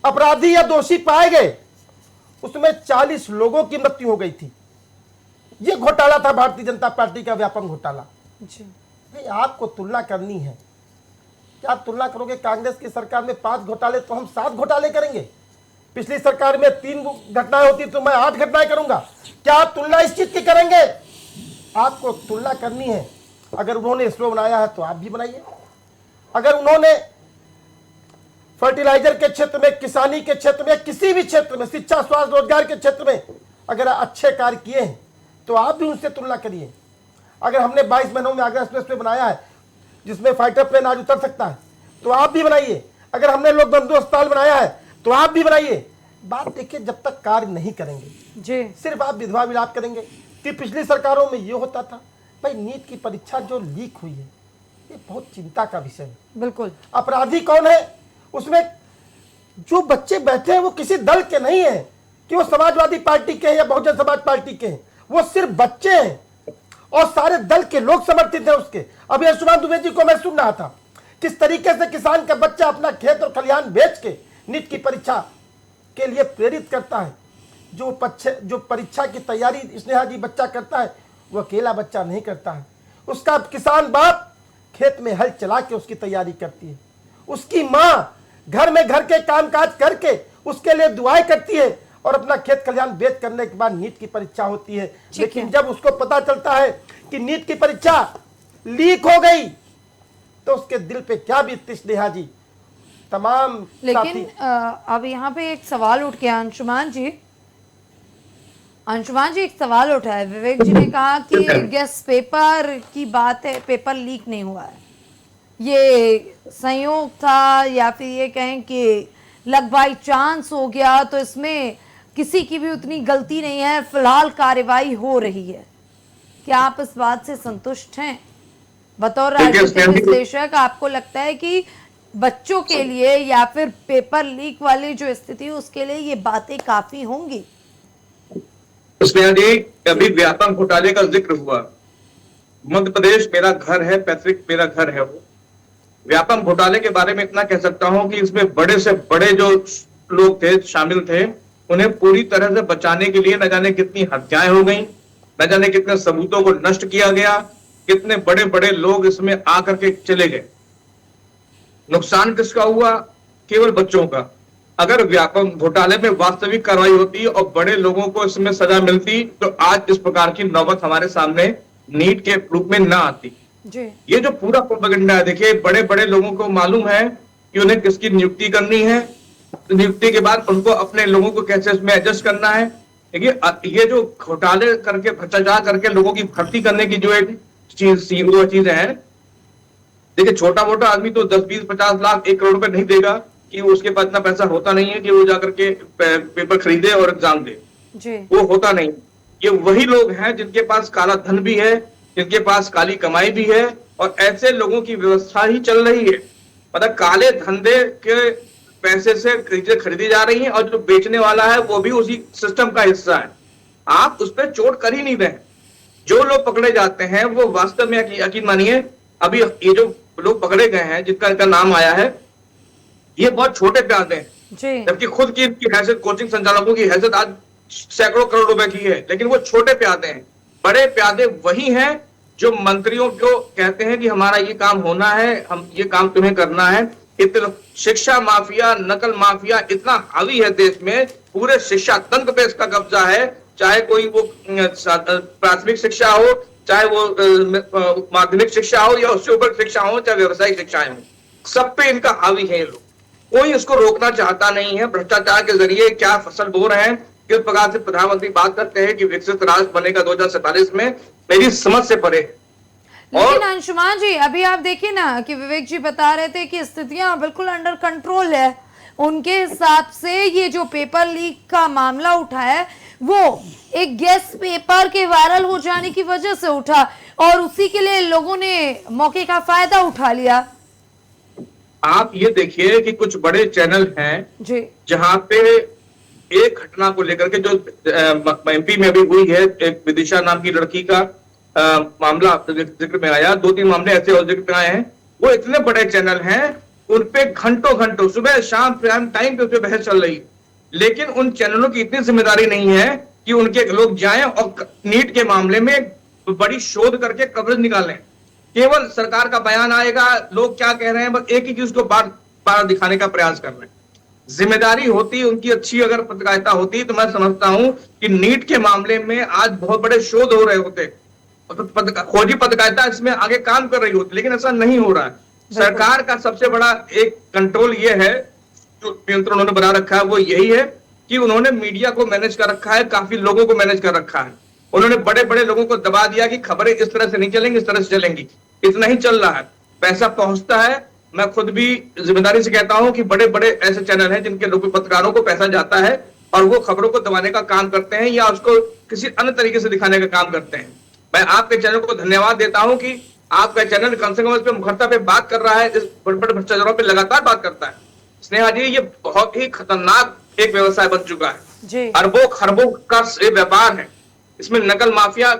अपराधी या दोषी पाए गए, उसमें 40 लोगों की मृत्यु हो गई थी। यह घोटाला था भारतीय जनता पार्टी का व्यापक घोटाला जी। आपको तुलना करनी है, क्या आप तुलना करोगे कांग्रेस की सरकार में 5 घोटाले, तो हम 7 घोटाले करेंगे। पिछली सरकार में 3 घटनाएं होती तो मैं 8 घटनाएं करूंगा। क्या आप तुलना इस चीज की करेंगे? आपको तुलना करनी है। अगर उन्होंने इसरो बनाया है तो आप भी बनाइए। अगर उन्होंने फर्टिलाइजर के क्षेत्र में, किसानी के क्षेत्र में, किसी भी क्षेत्र में, शिक्षा, स्वास्थ्य, रोजगार के क्षेत्र में अगर अच्छे कार्य किए हैं तो आप भी उनसे तुलना करिए। अगर हमने 22 महीनों में आगरा एक्सप्रेस वे बनाया है जिसमें फाइटर प्लेन आज उतर सकता है, तो आप भी बनाइए। अगर हमने लोक बंधु अस्पताल बनाया है तो आप भी बनाइए। बात देखिए, जब तक कार्य नहीं करेंगे जी, सिर्फ आप विधवा विलाप करेंगे कि पिछली सरकारों में ये होता था। भाई, नीट की परीक्षा जो लीक हुई है, ये बहुत चिंता का विषय है। बिल्कुल। अपराधी कौन है उसमें? जो बच्चे बैठे हैं वो किसी दल के नहीं है कि वो समाजवादी पार्टी के हैं या बहुजन समाज पार्टी के हैं, वो सिर्फ बच्चे हैं और सारे दल के लोग समर्थित हैं उसके। अभी अंशुमान दुबे जी को मैं सुन रहा था किस तरीके से किसान का बच्चा अपना खेत और खलिहान बेच के नीट की परीक्षा के लिए प्रेरित करता है। जो परीक्षा की तैयारी स्नेहा जी बच्चा करता है वो अकेला बच्चा नहीं करता है, उसका किसान बाप खेत में हल चला के उसकी तैयारी करती है, उसकी माँ घर में घर के कामकाज करके उसके लिए दुआएं करती है और अपना खेत खलिहान बेच करने के बाद नीट की परीक्षा होती है। लेकिन जब उसको पता चलता है कि नीट की परीक्षा लीक हो गई तो उसके दिल पे क्या बीतती स्नेहा जी। तमाम लेकिन अब यहाँ पे एक सवाल उठ गया अंशुमान जी एक सवाल उठा है। विवेक जी ने कहा कि गेस्ट पेपर की बात है, पेपर लीक नहीं हुआ है, ये संयोग था या फिर ये कहें कि लक बाई चांस हो गया, तो इसमें किसी की भी उतनी गलती नहीं है, फिलहाल कार्रवाई हो रही है। क्या आप इस बात से संतुष्ट हैं? बतौर राजनीतिक विश्लेषक आपको लगता है कि बच्चों के लिए या फिर पेपर लीक वाली जो स्थिति उसके लिए ये बातें काफी होंगी? स्नेहा जी, अभी व्यापम घोटाले का जिक्र हुआ। मध्य प्रदेश मेरा घर है, पैतृक मेरा घर है। वो व्यापम घोटाले के बारे में इतना कह सकता हूं कि इसमें बड़े से बड़े जो लोग थे शामिल थे, उन्हें पूरी तरह से बचाने के लिए न जाने कितनी हत्याएं हो गई, न जाने कितने सबूतों को नष्ट किया गया, कितने बड़े बड़े लोग इसमें आकर के चले गए। नुकसान किसका हुआ? केवल बच्चों का। अगर व्यापम घोटाले में वास्तविक कार्रवाई होती और बड़े लोगों को इसमें सजा मिलती तो आज इस प्रकार की नौबत हमारे सामने नीट के रूप में ना आती। ये जो पूरा प्रोपेगेंडा है, देखिए बड़े बड़े लोगों को मालूम है कि उन्हें किसकी नियुक्ति करनी है, नियुक्ति के बाद उनको अपने लोगों को कैसे इसमें एडजस्ट करना है। देखिए ये जो घोटाले करके भ्रष्टाचार करके लोगों की भर्ती करने की जो एक चीजें हैं, देखिए छोटा मोटा आदमी तो 10, 20, 50 लाख, 1 करोड़ रुपए नहीं देगा कि उसके पास इतना पैसा होता नहीं है कि वो जाकर के पेपर खरीदे और एग्जाम दे। वो होता नहीं। ये वही लोग हैं जिनके पास काला धन भी है, जिनके पास काली कमाई भी है, और ऐसे लोगों की व्यवस्था ही चल रही है। मतलब काले धंधे के पैसे से खरीदी जा रही है और जो बेचने वाला है वो भी उसी सिस्टम का हिस्सा है। आप उस पर चोट कर ही नहीं रहे। जो लोग पकड़े जाते हैं वो वास्तव में यकीन मानिए, अभी ये जो लोग पकड़े गए हैं जिनका नाम आया है, ये बहुत छोटे प्यादे हैं, जबकि खुद की इनकी हैसियत, कोचिंग संचालकों की हैसियत आज सैकड़ों करोड़ रुपए की है, लेकिन वो छोटे प्यादे हैं। बड़े प्यादे वही हैं जो मंत्रियों को कहते हैं कि हमारा ये काम होना है, हम ये काम तुम्हें करना है। इतना शिक्षा माफिया, नकल माफिया इतना हावी है देश में, पूरे शिक्षा तंत्र पे इसका कब्जा है, चाहे कोई वो प्राथमिक शिक्षा हो, चाहे वो माध्यमिक शिक्षा हो या उससे ऊपर शिक्षा हो, चाहे व्यवसायिक शिक्षाएं हो, सब पे इनका हावी है ये लोग। कोई इसको रोकना चाहता नहीं है। भ्रष्टाचार के जरिए क्या फसल बो रहे हैं, किस प्रकार से प्रधानमंत्री बात करते हैं कि विकसित राष्ट्र बनेगा 2047 में, मेरी समझ से परे। लेकिन अंशुमान जी, अभी आप देखिए ना कि विवेक जी बता रहे थे कि स्थितियां बिल्कुल अंडर कंट्रोल है। उनके हिसाब से ये जो पेपर लीक का मामला उठा है वो एक गेस्ट पेपर के वायरल हो जाने की वजह से उठा और उसी के लिए लोगों ने मौके का फायदा उठा लिया। आप ये देखिए कि कुछ बड़े चैनल हैं जहां पे एक घटना को लेकर के जो एमपी में भी हुई है, एक विदिशा नाम की लड़की का मामला जिक्र में आया, 2-3 मामले ऐसे और जिक्र में आए हैं। वो इतने बड़े चैनल हैं, उनपे घंटों सुबह शाम टाइम पे उस पर बहस चल रही, लेकिन उन चैनलों की इतनी जिम्मेदारी नहीं है कि उनके लोग जाएं और नीट के मामले में बड़ी शोध करके कवरेज निकालें। केवल सरकार का बयान आएगा, लोग क्या कह रहे हैं, बस एक ही चीज को बार दिखाने का प्रयास कर रहे हैं। जिम्मेदारी होती उनकी, अच्छी अगर पत्रकारिता होती तो मैं समझता हूं कि नीट के मामले में आज बहुत बड़े शोध हो रहे होते, खोजी पत्रकारिता इसमें आगे काम कर रही होती, लेकिन ऐसा नहीं हो रहा है। सरकार का सबसे बड़ा एक कंट्रोल ये है, जो नियंत्रण उन्होंने बना रखा है, वो यही है कि उन्होंने मीडिया को मैनेज कर रखा है, काफी लोगों को मैनेज कर रखा है। उन्होंने बड़े बड़े लोगों को दबा दिया कि खबरें इस तरह से नहीं चलेंगी, इस तरह से चलेंगी। इतना ही चल रहा है, पैसा पहुंचता है। मैं खुद भी जिम्मेदारी से कहता हूं कि बड़े बड़े ऐसे चैनल हैं जिनके लोग पत्रकारों को पैसा जाता है और वो खबरों को दबाने का काम करते हैं या उसको किसी अन्य तरीके से दिखाने का काम करते हैं। मैं आपके चैनल को धन्यवाद देता हूं कि आपका चैनल कम से कम इस पे मुखरता पे बात कर रहा है, इस बड़े बड़े भ्रष्टाचारों पे लगातार बात करता है। स्नेहा जी, ये बहुत ही खतरनाक एक व्यवसाय बन चुका है। अरबों खरबों का ये व्यापार है। इसमें नकल माफिया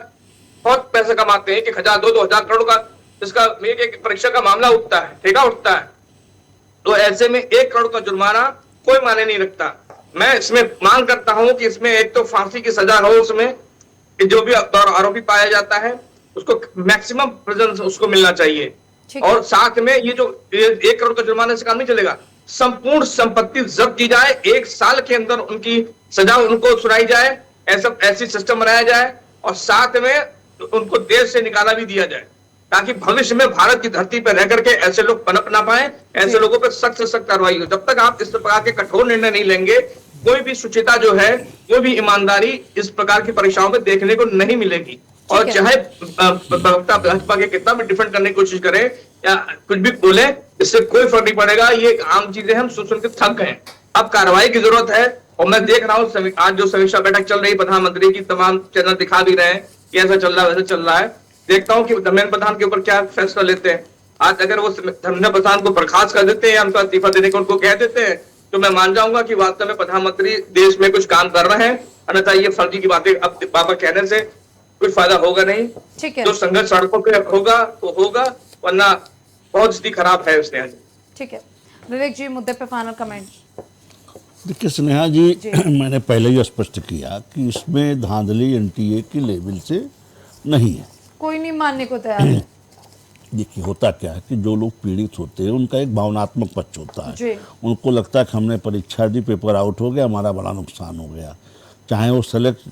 बहुत पैसे कमाते हैं। 1,000 2,000 करोड़ का इसका एक परीक्षा का मामला उठता है, ठेका उठता है। तो ऐसे में 1 करोड़ का जुर्माना कोई माने नहीं रखता। मैं इसमें मांग करता हूं कि इसमें एक तो फांसी की सजा हो, उसमें जो भी आरोपी पाया जाता है उसको मैक्सिमम प्रेजेंस उसको मिलना चाहिए। और साथ में ये जो 1 करोड़ का जुर्माना से काम नहीं चलेगा, संपूर्ण संपत्ति जब्त की जाए, 1 साल के अंदर उनकी सजा उनको सुनाई जाए, ऐसी सिस्टम बनाया जाए और साथ में उनको देश से निकाला भी दिया जाए, ताकि भविष्य में भारत की धरती पर रह करके ऐसे लोग पनप ना पाए, ऐसे लोगों पर सख्त से सख्त कार्रवाई हो। जब तक आप इस प्रकार के कठोर निर्णय नहीं लेंगे, कोई भी शुचिता जो है, कोई भी ईमानदारी इस प्रकार की परीक्षाओं में देखने को नहीं मिलेगी। और चाहे प्रवक्ता भाजपा के कितना भी डिफेंड करने की कोशिश करें या कुछ भी बोले, इससे कोई फर्क नहीं पड़ेगा। ये आम चीजें हम सुन के थक गए। अब कार्रवाई की जरूरत है। और मैं देख रहा हूँ आज जो समीक्षा बैठक चल रही है प्रधानमंत्री की, तमाम चैनल दिखा भी रहे हैं कि ऐसा चल रहा है, वैसा चल रहा है। देखता हूँ कि धर्मेंद्र प्रधान के ऊपर क्या फैसला लेते हैं। आज अगर वो धर्मेंद्र प्रधान को बर्खास्त कर देते हैं या उनका इस्तीफा देने को उनको कह देते हैं, तो मैं मान जाऊंगा कि वास्तव में प्रधानमंत्री देश में कुछ काम कर रहे हैं। अन्यथा ये फर्जी की बातें अब बाबा कहने से कोई फायदा होगा नहीं। ठीक है, जो संघर्ष सड़कों पे होगा तो होगा, वरना बहुत स्थिति खराब है उसने। ठीक है विवेक जी, मुद्दे पे फाइनल कमेंट। देखिए स्नेहा जी, मैंने पहले ही स्पष्ट किया कि इसमें धांधली एनटीए की लेवल से नहीं है, कोई नहीं मानने को तैयार है। देखिए होता क्या है कि जो लोग पीड़ित होते हैं उनका एक भावनात्मक पक्ष होता है। उनको लगता है कि हमने परीक्षा दी, पेपर आउट हो गया, हमारा बड़ा नुकसान हो गया। चाहे वो सेलेक्ट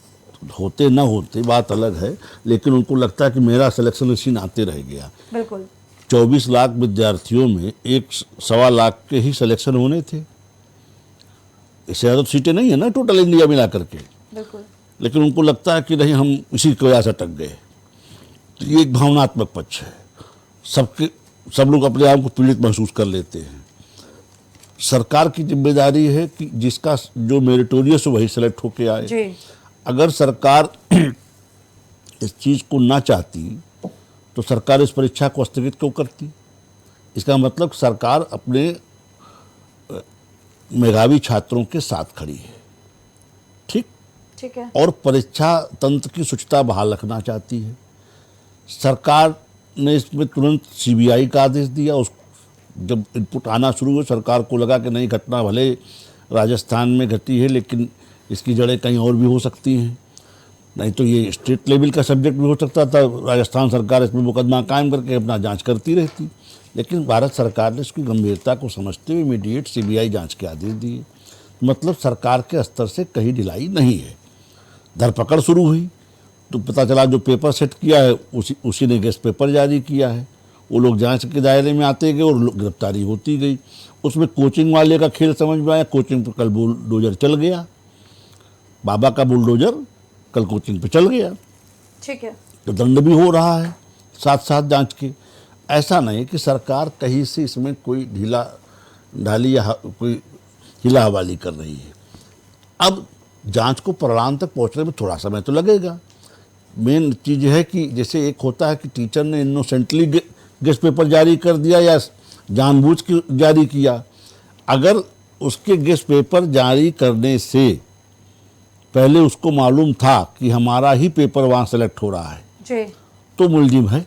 होते ना होते बात अलग है, लेकिन उनको लगता है कि मेरा सिलेक्शन इसी नाते रह गया। बिल्कुल 24 लाख विद्यार्थियों में 1.25 लाख के ही सिलेक्शन होने थे। इससे ज़्यादा सीटें नहीं है ना टोटल इंडिया मिला करके। बिल्कुल, लेकिन उनको लगता है कि नहीं, हम इसी की वजह से अटक गए। तो ये एक भावनात्मक पक्ष है। सब लोग अपने आप को पीड़ित महसूस कर लेते हैं। सरकार की जिम्मेदारी है कि जिसका जो मेरिटोरियस वही सेलेक्ट होके आए। अगर सरकार इस चीज़ को ना चाहती तो सरकार इस परीक्षा को स्थगित क्यों करती? इसका मतलब सरकार अपने मेधावी छात्रों के साथ खड़ी है। ठीक है, और परीक्षा तंत्र की शुचिता बहाल रखना चाहती है। सरकार ने इसमें तुरंत सीबीआई का आदेश दिया। उस जब इनपुट आना शुरू हुआ, सरकार को लगा कि नहीं, घटना भले राजस्थान में घटी है लेकिन इसकी जड़ें कहीं और भी हो सकती हैं, नहीं तो ये स्टेट लेवल का सब्जेक्ट भी हो सकता था। राजस्थान सरकार इसमें मुकदमा कायम करके अपना जांच करती रहती। लेकिन भारत सरकार ने इसकी गंभीरता को समझते हुए इमीडिएट सीबीआई जांच के आदेश दिए। मतलब सरकार के स्तर से कहीं ढिलाई नहीं है। धरपकड़ शुरू हुई तो पता चला जो पेपर सेट किया है उसी ने गेस्ट पेपर जारी किया है। वो लोग जांच के दायरे में आते गए और गिरफ्तारी होती गई। उसमें कोचिंग वाले का खेल समझ में आया। कोचिंग पर कल बुलडोजर चल गया, बाबा का बुलडोजर कल कोचिंग पे चल गया। ठीक है, तो दंड भी हो रहा है साथ साथ जांच के। ऐसा नहीं कि सरकार कहीं से इसमें कोई ढाली या कोई हिला हवाली कर रही है। अब जांच को परिणाम तक पहुंचने में थोड़ा समय तो लगेगा। मेन चीज़ है कि जैसे एक होता है कि टीचर ने इनोसेंटली गेस्ट पेपर जारी कर दिया या जानबूझ के जारी किया। अगर उसके गेस्ट पेपर जारी करने से पहले उसको मालूम था कि हमारा ही पेपर वहाँ सेलेक्ट हो रहा है तो मुलजिम है।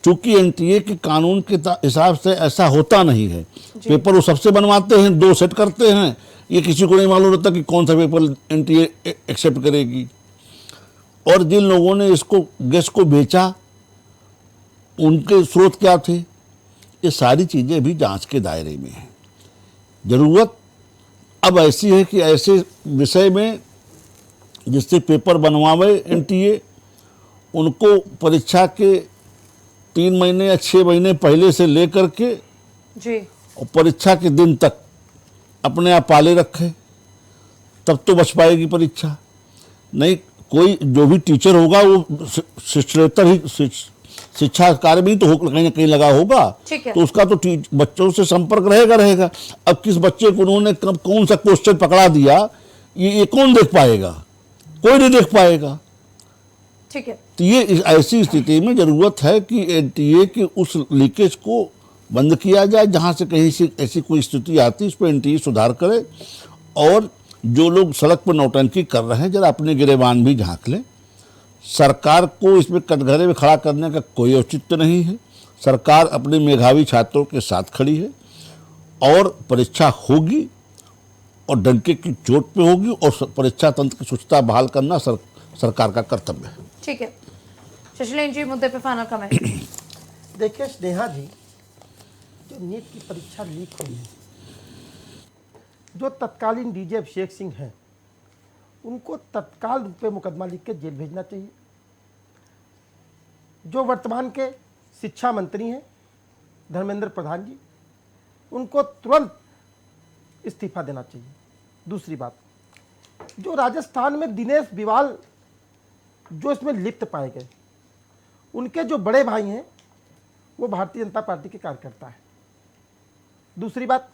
चूंकि एनटीए के कानून के हिसाब से ऐसा होता नहीं है। पेपर वो सबसे बनवाते हैं, 2 सेट करते हैं। ये किसी को नहीं मालूम होता कि कौन सा पेपर एनटीए एक्सेप्ट करेगी। और जिन लोगों ने इसको गेस्ट को बेचा उनके स्रोत क्या थे, ये सारी चीज़ें भी जांच के दायरे में हैं। ज़रूरत अब ऐसी है कि ऐसे विषय में जिससे पेपर बनवावे एनटीए, उनको परीक्षा के 3 महीने या 6 महीने पहले से लेकर के और परीक्षा के दिन तक अपने आप पाले रखे, तब तो बच पाएगी परीक्षा। नहीं, कोई जो भी टीचर होगा वो शिक्षेतर ही शिक्षा कार्य में तो कहीं ना कहीं लगा होगा, तो उसका तो बच्चों से संपर्क रहेगा। अब किस बच्चे को उन्होंने कब कौन सा क्वेश्चन पकड़ा दिया, ये कौन देख पाएगा? कोई नहीं देख पाएगा। ठीक है, तो ये ऐसी स्थिति में ज़रूरत है कि एनटीए के उस लीकेज को बंद किया जाए, जहाँ से कहीं से ऐसी कोई स्थिति आती है, इस पर एनटीए सुधार करे। और जो लोग सड़क पर नौटंकी कर रहे हैं, जरा अपने गिरेबान भी झांक लें। सरकार को इसमें कटघरे में खड़ा करने का कोई औचित्य नहीं है। सरकार अपने मेधावी छात्रों के साथ खड़ी है और परीक्षा होगी और डंके की चोट पे होगी, और परीक्षा तंत्र की शुचिता बहाल करना सरकार का कर्तव्य है। ठीक है, शशिलेन जी, मुद्दे पे फाइनल कमेंट। देखिए स्नेहा जी, जो नीट की परीक्षा लीक हुई है, जो तत्कालीन डीजे अभिषेक सिंह हैं, उनको तत्काल रूप में मुकदमा लिख के जेल भेजना चाहिए। जो वर्तमान के शिक्षा मंत्री हैं धर्मेंद्र प्रधान जी, उनको तुरंत इस्तीफा देना चाहिए। दूसरी बात, जो राजस्थान में दिनेश बिवाल जो इसमें लिप्त पाए गए, उनके जो बड़े भाई हैं वो भारतीय जनता पार्टी के कार्यकर्ता है। दूसरी बात,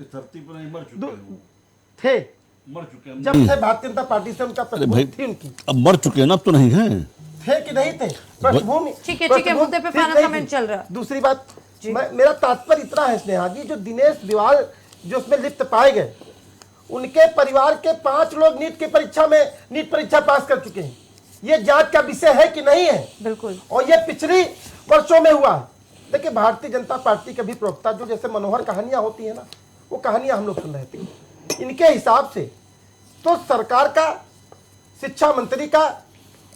धरती पर नहीं मर चुके थे, मर चुके हैं। जब थे भारतीय जनता पार्टी से उनका पृष्ठभूमि थी उनकी। अब मर चुके हैं ना, अब तो नहीं हैं। थे कि नहीं थे पृष्ठभूमि। ठीक है, मुद्दे पे फाइनल कमेंट चल रहा है। दूसरी बात, मेरा तात्पर्य इतना है स्नेहा जी, जो दिनेश बिवाल जो उसमें लिप्त पाए गए, उनके परिवार के 5 लोग नीट परीक्षा पास कर चुके हैं। ये जांच का विषय है कि नहीं है? बिल्कुल। और ये पिछली वर्षों में हुआ। देखिए भारतीय जनता पार्टी के भी प्रवक्ता जो जैसे मनोहर कहानियां होती है ना, वो कहानियां हम लोग सुन रहे थे। इनके हिसाब से तो सरकार का, शिक्षा मंत्री का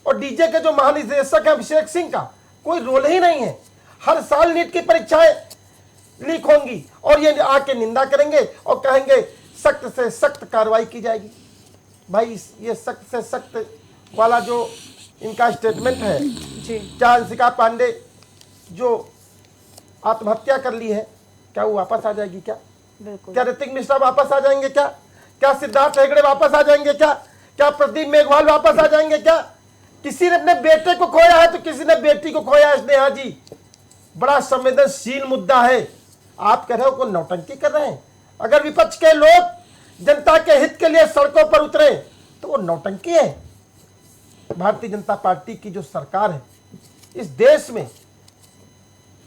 और डीजे के जो महानिदेशक है अभिषेक सिंह का कोई रोल ही नहीं है। हर साल नीट की परीक्षाएं लीक होंगी और ये आके निंदा करेंगे और कहेंगे सख्त से सख्त कार्रवाई की जाएगी। भाई ये सख्त से सख्त वाला जो इनका स्टेटमेंट है, क्या अंशिका पांडे जो आत्महत्या कर ली है, क्या वो वापस आ जाएगी? क्या ऋतिक मिश्रा वापस आ जाएंगे? क्या सिद्धार्थ हेगड़े वापस आ जाएंगे? क्या प्रदीप मेघवाल वापस आ जाएंगे? क्या किसी ने अपने बेटे को खोया है तो किसी ने बेटी को खोया है। स्नेहा जी, बड़ा संवेदनशील मुद्दा है। आप कह रहे हो को नौटंकी कर रहे हैं। अगर विपक्ष के लोग जनता के हित के लिए सड़कों पर उतरे तो वो नौटंकी है। भारतीय जनता पार्टी की जो सरकार है, इस देश में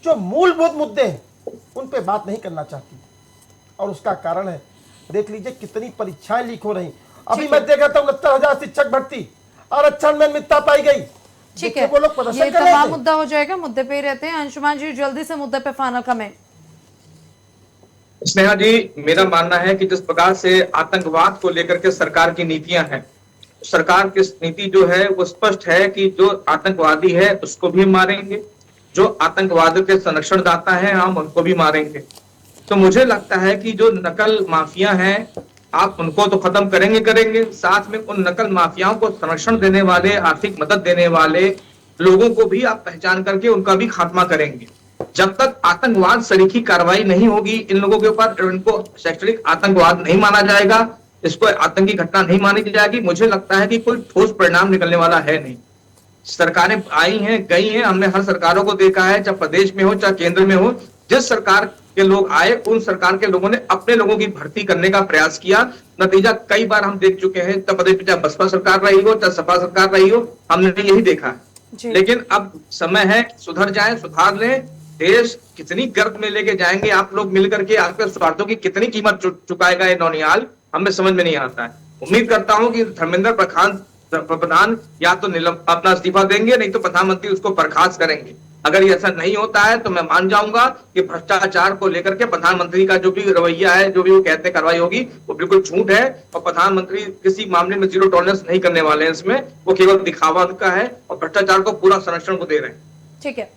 जो मूलभूत मुद्दे हैं उन पे बात नहीं करना चाहती, और उसका कारण है, देख लीजिए कितनी परीक्षाएं लीक हो रही। अभी मैं देख रहा था 69,000 शिक्षक भर्ती आरक्षण में मिथ्या पाई गई। ठीक है, वो लोग प्रदर्शन ये तमाम मुद्दा हो जाएगा, मुद्दे पे ही रहते हैं। अंशुमान जी, जल्दी से मुद्दे पे फाइनल कमेंट। स्नेहा जी, मेरा मानना है कि जिस प्रकार से आतंकवाद को लेकर के सरकार की नीतियां हैं, सरकार की नीति जो है वो स्पष्ट है कि जो आतंकवादी है उसको भी मारेंगे, जो आतंकवाद के संरक्षण दाता है हम उनको भी मारेंगे। तो मुझे लगता है कि जो नकल माफिया हैं, आप उनको तो खत्म करेंगे, साथ में उन नकल माफियाओं को संरक्षण देने वाले, आर्थिक मदद देने वाले लोगों को भी आप पहचान करके उनका भी खात्मा करेंगे। जब तक आतंकवाद सरीखी कार्रवाई नहीं होगी इन लोगों के ऊपर, इनको शैक्षणिक आतंकवाद नहीं माना जाएगा, इसको आतंकी घटना नहीं मानी जाएगी, मुझे लगता है कि कोई ठोस परिणाम निकलने वाला है नहीं। सरकारें आई हैं, गई हैं, हमने हर सरकारों को देखा है, चाहे प्रदेश में हो चाहे केंद्र में हो। जिस सरकार के लोग आए, उन सरकार के लोगों ने अपने लोगों की भर्ती करने का प्रयास किया। नतीजा कई बार हम देख चुके हैं, उत्तर प्रदेश में चाहे बसपा सरकार रही हो चाहे सपा सरकार रही हो, हमने यही देखा है। लेकिन अब समय है, सुधर जाए, सुधार लें। देश कितनी गर्त में लेके जाएंगे आप लोग मिलकर के, आपके स्वार्थों की कितनी कीमत चुकाएगा ये नौनिहाल, हमें समझ में नहीं आता है। उम्मीद करता हूं कि धर्मेंद्र प्रधान या तो अपना इस्तीफा देंगे, नहीं तो प्रधानमंत्री उसको बर्खास्त करेंगे। अगर ये ऐसा नहीं होता है तो मैं मान जाऊंगा कि भ्रष्टाचार को लेकर के प्रधानमंत्री का जो भी रवैया है, जो भी वो कहते हैं कार्रवाई होगी, वो बिल्कुल झूठ है। और प्रधानमंत्री किसी मामले में जीरो टॉलरेंस नहीं करने वाले हैं। इसमें वो केवल दिखावा का है और भ्रष्टाचार को पूरा संरक्षण को दे रहे हैं। ठीक है,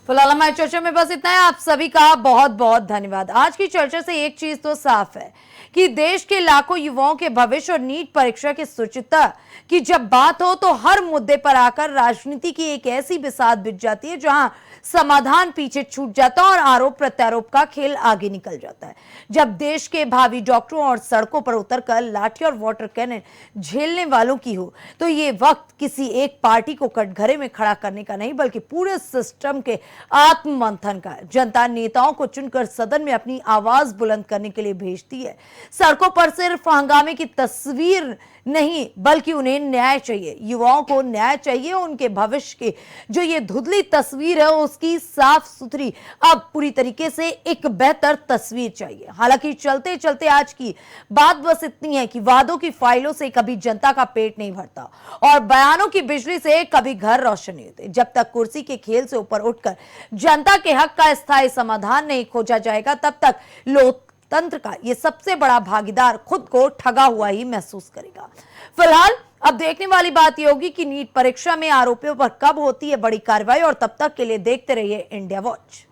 फिलहाल हमारी चर्चा में बस इतना है। आप सभी का बहुत बहुत धन्यवाद। आज की चर्चा से एक चीज तो साफ है कि देश के लाखों युवाओं के भविष्य और नीट परीक्षा की शुचिता की जब बात हो तो हर मुद्दे पर आकर राजनीति की एक ऐसी बिसात बिछ जाती है जहां समाधान पीछे छूट जाता है और आरोप प्रत्यारोप का खेल आगे निकल जाता है। जब देश के भावी डॉक्टरों और सड़कों पर उतरकर लाठी और वाटर कैनन झेलने वालों की हो तो ये वक्त किसी एक पार्टी को कटघरे में खड़ा करने का नहीं, बल्कि पूरे सिस्टम के आत्ममंथन का है। जनता नेताओं को चुनकर सदन में अपनी आवाज बुलंद करने के लिए भेजती है। सड़कों पर सिर्फ हंगामे की तस्वीर नहीं, बल्कि उन्हें न्याय चाहिए। युवाओं को न्याय चाहिए। उनके भविष्य की जो ये धुंधली तस्वीर है उसकी साफ सुथरी, अब पूरी तरीके से एक बेहतर तस्वीर चाहिए। हालांकि चलते चलते आज की बात बस इतनी है कि वादों की फाइलों से कभी जनता का पेट नहीं भरता और बयानों की बिजली से कभी घर रोशन नहीं होते। जब तक कुर्सी के खेल से ऊपर उठकर जनता के हक का स्थायी समाधान नहीं खोजा जाएगा, तब तक लोकतंत्र का ये सबसे बड़ा भागीदार खुद को ठगा हुआ ही महसूस करेगा। फिलहाल अब देखने वाली बात यह होगी कि नीट परीक्षा में आरोपियों पर कब होती है बड़ी कार्रवाई, और तब तक के लिए देखते रहिए इंडिया वॉच।